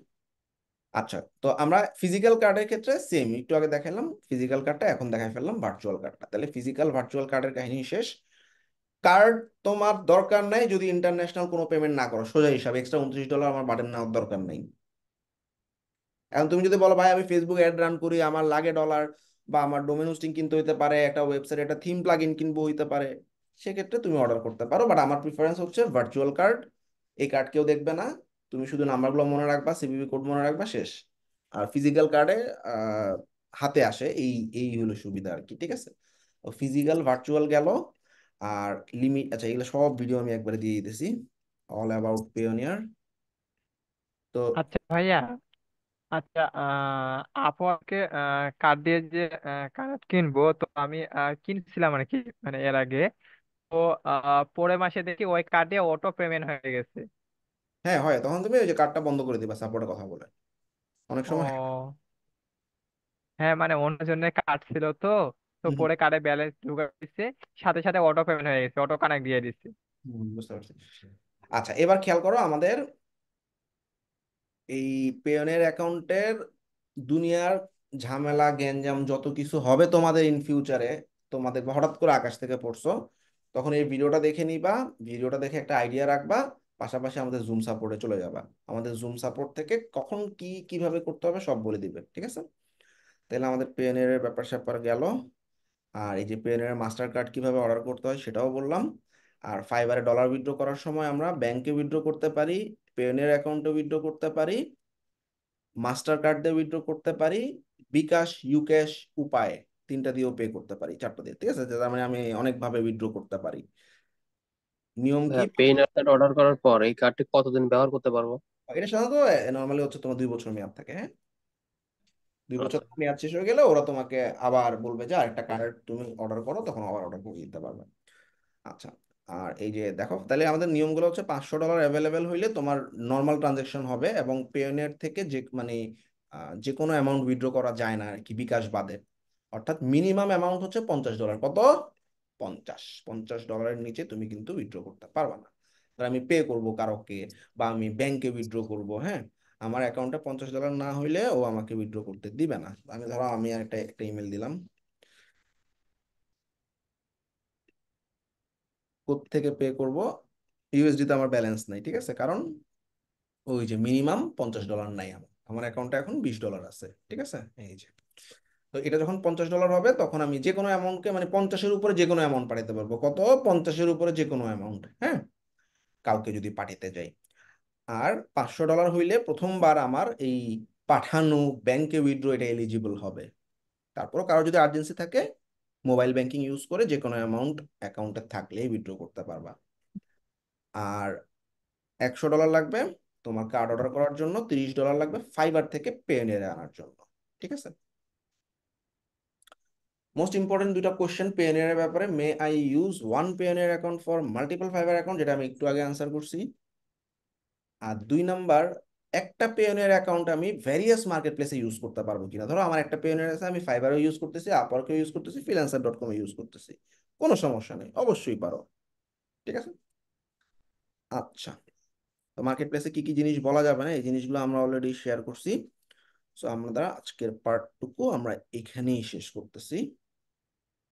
আচ্ছা, তো আমরা ফিজিক্যাল কার্ডের ক্ষেত্রে সেম, একটু আগে দেখালাম ফিজিক্যাল কার্ডটা, এখন দেখাই ফেললাম ভার্চুয়াল কার্ডটা। তাহলে ফিজিক্যাল ভার্চুয়াল কার্ডের কাহিনী শেষ। কার্ড তোমার দরকার নাই যদি ইন্টারন্যাশনাল কোনো পেমেন্ট না করো, সোজা হিসাবে এক্সট্রা $29 আমার বাড়েন নেওয়ার দরকার নেই। এখন তুমি যদি বলো ভাই আমি ফেসবুক অ্যাড রান করি, আমার লাগে ডলার, বা আমার ডোমেন হোস্টিং কিনতে হইতে পারে, একটা ওয়েবসাইট একটা থিম প্লাগইন কিনবো হইতে পারে, সেক্ষেত্রে তুমি অর্ডার করতে পারো। বাট আমার প্রিফারেন্স হচ্ছে ভার্চুয়াল কার্ড। এই কার্ড কেউ দেখবে না, তুমি শুধু নাম্বারগুলো মনে রাখবা, সিভিভি কোড মনে রাখবা, শেষ। আর ফিজিক্যাল কার্ডে হাতে আসে, এই এই হলো সুবিধা আর কি, ঠিক আছে। ফিজিক্যাল ভার্চুয়াল গেল। আর লিমিট, আচ্ছা এগুলো সব ভিডিও আমি একবারে দিয়ে দিতেছি, অল অ্যাবাউট পেওনিয়ার। তো আচ্ছা ভাইয়া, আচ্ছা আপওয়ার্কে কার্ড দিয়ে যে কার্ড কিনবো, তো আমি কিনছিলাম আর কি, মানে এর আগে। তো পরের মাসে দেখি ওই কার্ডে অটো পেমেন্ট হয়ে গেছে। হ্যাঁ হয়, তখন তুমি ওই যে কার্ডটা বন্ধ করে দিবা সাপোর্টের কথা বলে, অনেক সময়। ও হ্যাঁ, মানে অন্য জন্য কার্ড ছিল তো, তো হুম, হুম, পরে কার্ডে ব্যালেন্স ঢুকে দিচ্ছে, সাথে সাথে অটো পেমেন্ট হয়ে গেছে, অটো কানেক্ট দিয়ে দিচ্ছে। বুঝতে পারছি। আচ্ছা এবার খেয়াল করো, আমাদের এই পেয়নের অ্যাকাউন্টের দুনিয়ার ঝামেলা গ্যাঞ্জাম যত কিছু হবে তোমাদের ইন ফিউচারে, তোমাদের হঠাৎ করে আকাশ থেকে পড়ছো, তখন এই ভিডিওটা দেখে নিবা, ভিডিওটা দেখে একটা আইডিয়া রাখবা, পাশাপাশি আমাদের জুম সাপোর্টে চলে যাবা। আমাদের জুম সাপোর্ট থেকে কখন কি কিভাবে করতে হবে সব বলে দিবে, ঠিক আছে। তাহলে আমাদের পেয়নের ব্যাপার স্যাপার গেল। আর এই যে পেনের মাস্টার কার্ড কিভাবে অর্ডার করতে হয় সেটাও বললাম। আর ফাইবারে ডলার উইথড্র করার সময় আমরা ব্যাংকে উইথড্র করতে পারি, পেনের অ্যাকাউন্টে উইথড্র করতে পারি, মাস্টার কার্ড দিয়ে উইথড্র করতে পারি, বিকাশ, ইউক্যাশ, উপায়, তিনটা দিয়েও পে করতে পারি, চারটা দিয়ে, ঠিক আছে। তার মানে আমি অনেকভাবে উইথড্র করতে পারি। নিয়ম কি? পেইন কার্ড অর্ডার করার পর এই কার্ডটি কতদিন ব্যবহার করতে পারবো? এটা সাধারণত নর্মালি হচ্ছে তোমার 2 বছর মেয়াদ থাকে, হ্যাঁ। 2 বছর আচ্ছা। মেয়াদ শেষ হয়ে গেলে ওরা তোমাকে আবার বলবে যে আরেকটা কার্ড তুমি অর্ডার করো, তখন আবার অর্ডার করে দিতে পারবে। আচ্ছা, আর এই যে দেখো, তাহলে আমাদের নিয়মগুলো হচ্ছে $500 অ্যাভেলেবেল হইলে তোমার নর্মাল ট্রানজেকশন হবে, এবং পেওনিয়ার থেকে যে মানে যে কোনো অ্যামাউন্ট উইথড্র করা যায় না আর কি, বিকাশ বাদে। অর্থাৎ মিনিমাম অ্যামাউন্ট হচ্ছে $50। কত? 50 $50 নিচে তুমি কিন্তু উইথড্র করতে পারবে না। ধর আমি পে করব কারোকে, বা আমি ব্যাংকে উইথড্র করব, হ্যাঁ, আমার অ্যাকাউন্টে $50 না হইলে ও আমাকে উইথড্র করতে দিবে না। আমি ধরো আমি একটা একটা ইমেল দিলাম, কোত্থেকে পে করব, ইউএসডি তে আমার ব্যালেন্স নাই, ঠিক আছে, কারণ ওই যে মিনিমাম $50 নাই, আমার আমার অ্যাকাউন্টে এখন $20 আছে, ঠিক আছে। এই যে, তো এটা যখন $50 হবে তখন আমি যে কোনো অ্যামাউন্টকে, মানে 50-এর উপরে যে কোনো অ্যামাউন্ট পাঠাতে পারবো। কত? 50-এর উপরে যে কোনো অ্যামাউন্ট, হ্যাঁ, কাউকে যদি পাঠাতে যাই। আর $500 হইলে প্রথমবার আমার এই পাঠানো ব্যাংকে উইথড্র এটা এলিজিবল হবে। তারপর কারো যদি আর্জেন্সি থাকে, মোবাইল ব্যাংকিং ইউজ করে যে কোনো অ্যামাউন্ট অ্যাকাউন্টে থাকলেই উইথড্র করতে পারবা। আর $100 লাগবে তোমার কার্ড অর্ডার করার জন্য, $30 লাগবে ফাইবার থেকে পেওনিয়ারে আনার জন্য, ঠিক আছে। মোস্ট ইম্পর্টেন্ট দুইটা কোশ্চেন পেওনিয়ারের ব্যাপারে, may I use one Payoneer account for multiple fibre account, যেটা আমি একটু আগে আনসার করছি। আর 2 নাম্বার, একটা পেওনিয়ার অ্যাকাউন্ট আমি ভ্যারিয়াস মার্কেট প্লেসে ইউজ করতে পারবো কিনা। ধরো আমার একটা পেওনিয়ার আছে, আমি ফাইবারও ইউজ করতেছি, আপওয়ার্কও ইউজ করতেছি, ফ্রিল্যান্সার.com ইউজ করতেছি, কোনো সমস্যা নেই, অবশ্যই পারো, ঠিক আছে। আচ্ছা, তো মার্কেট প্লেসে কি কি জিনিস বলা যাবে না, এই জিনিসগুলো আমরা অলরেডি শেয়ার করছি। সো আমরা আজকের পার্টটুকু আমরা এখানেই শেষ করতেছি।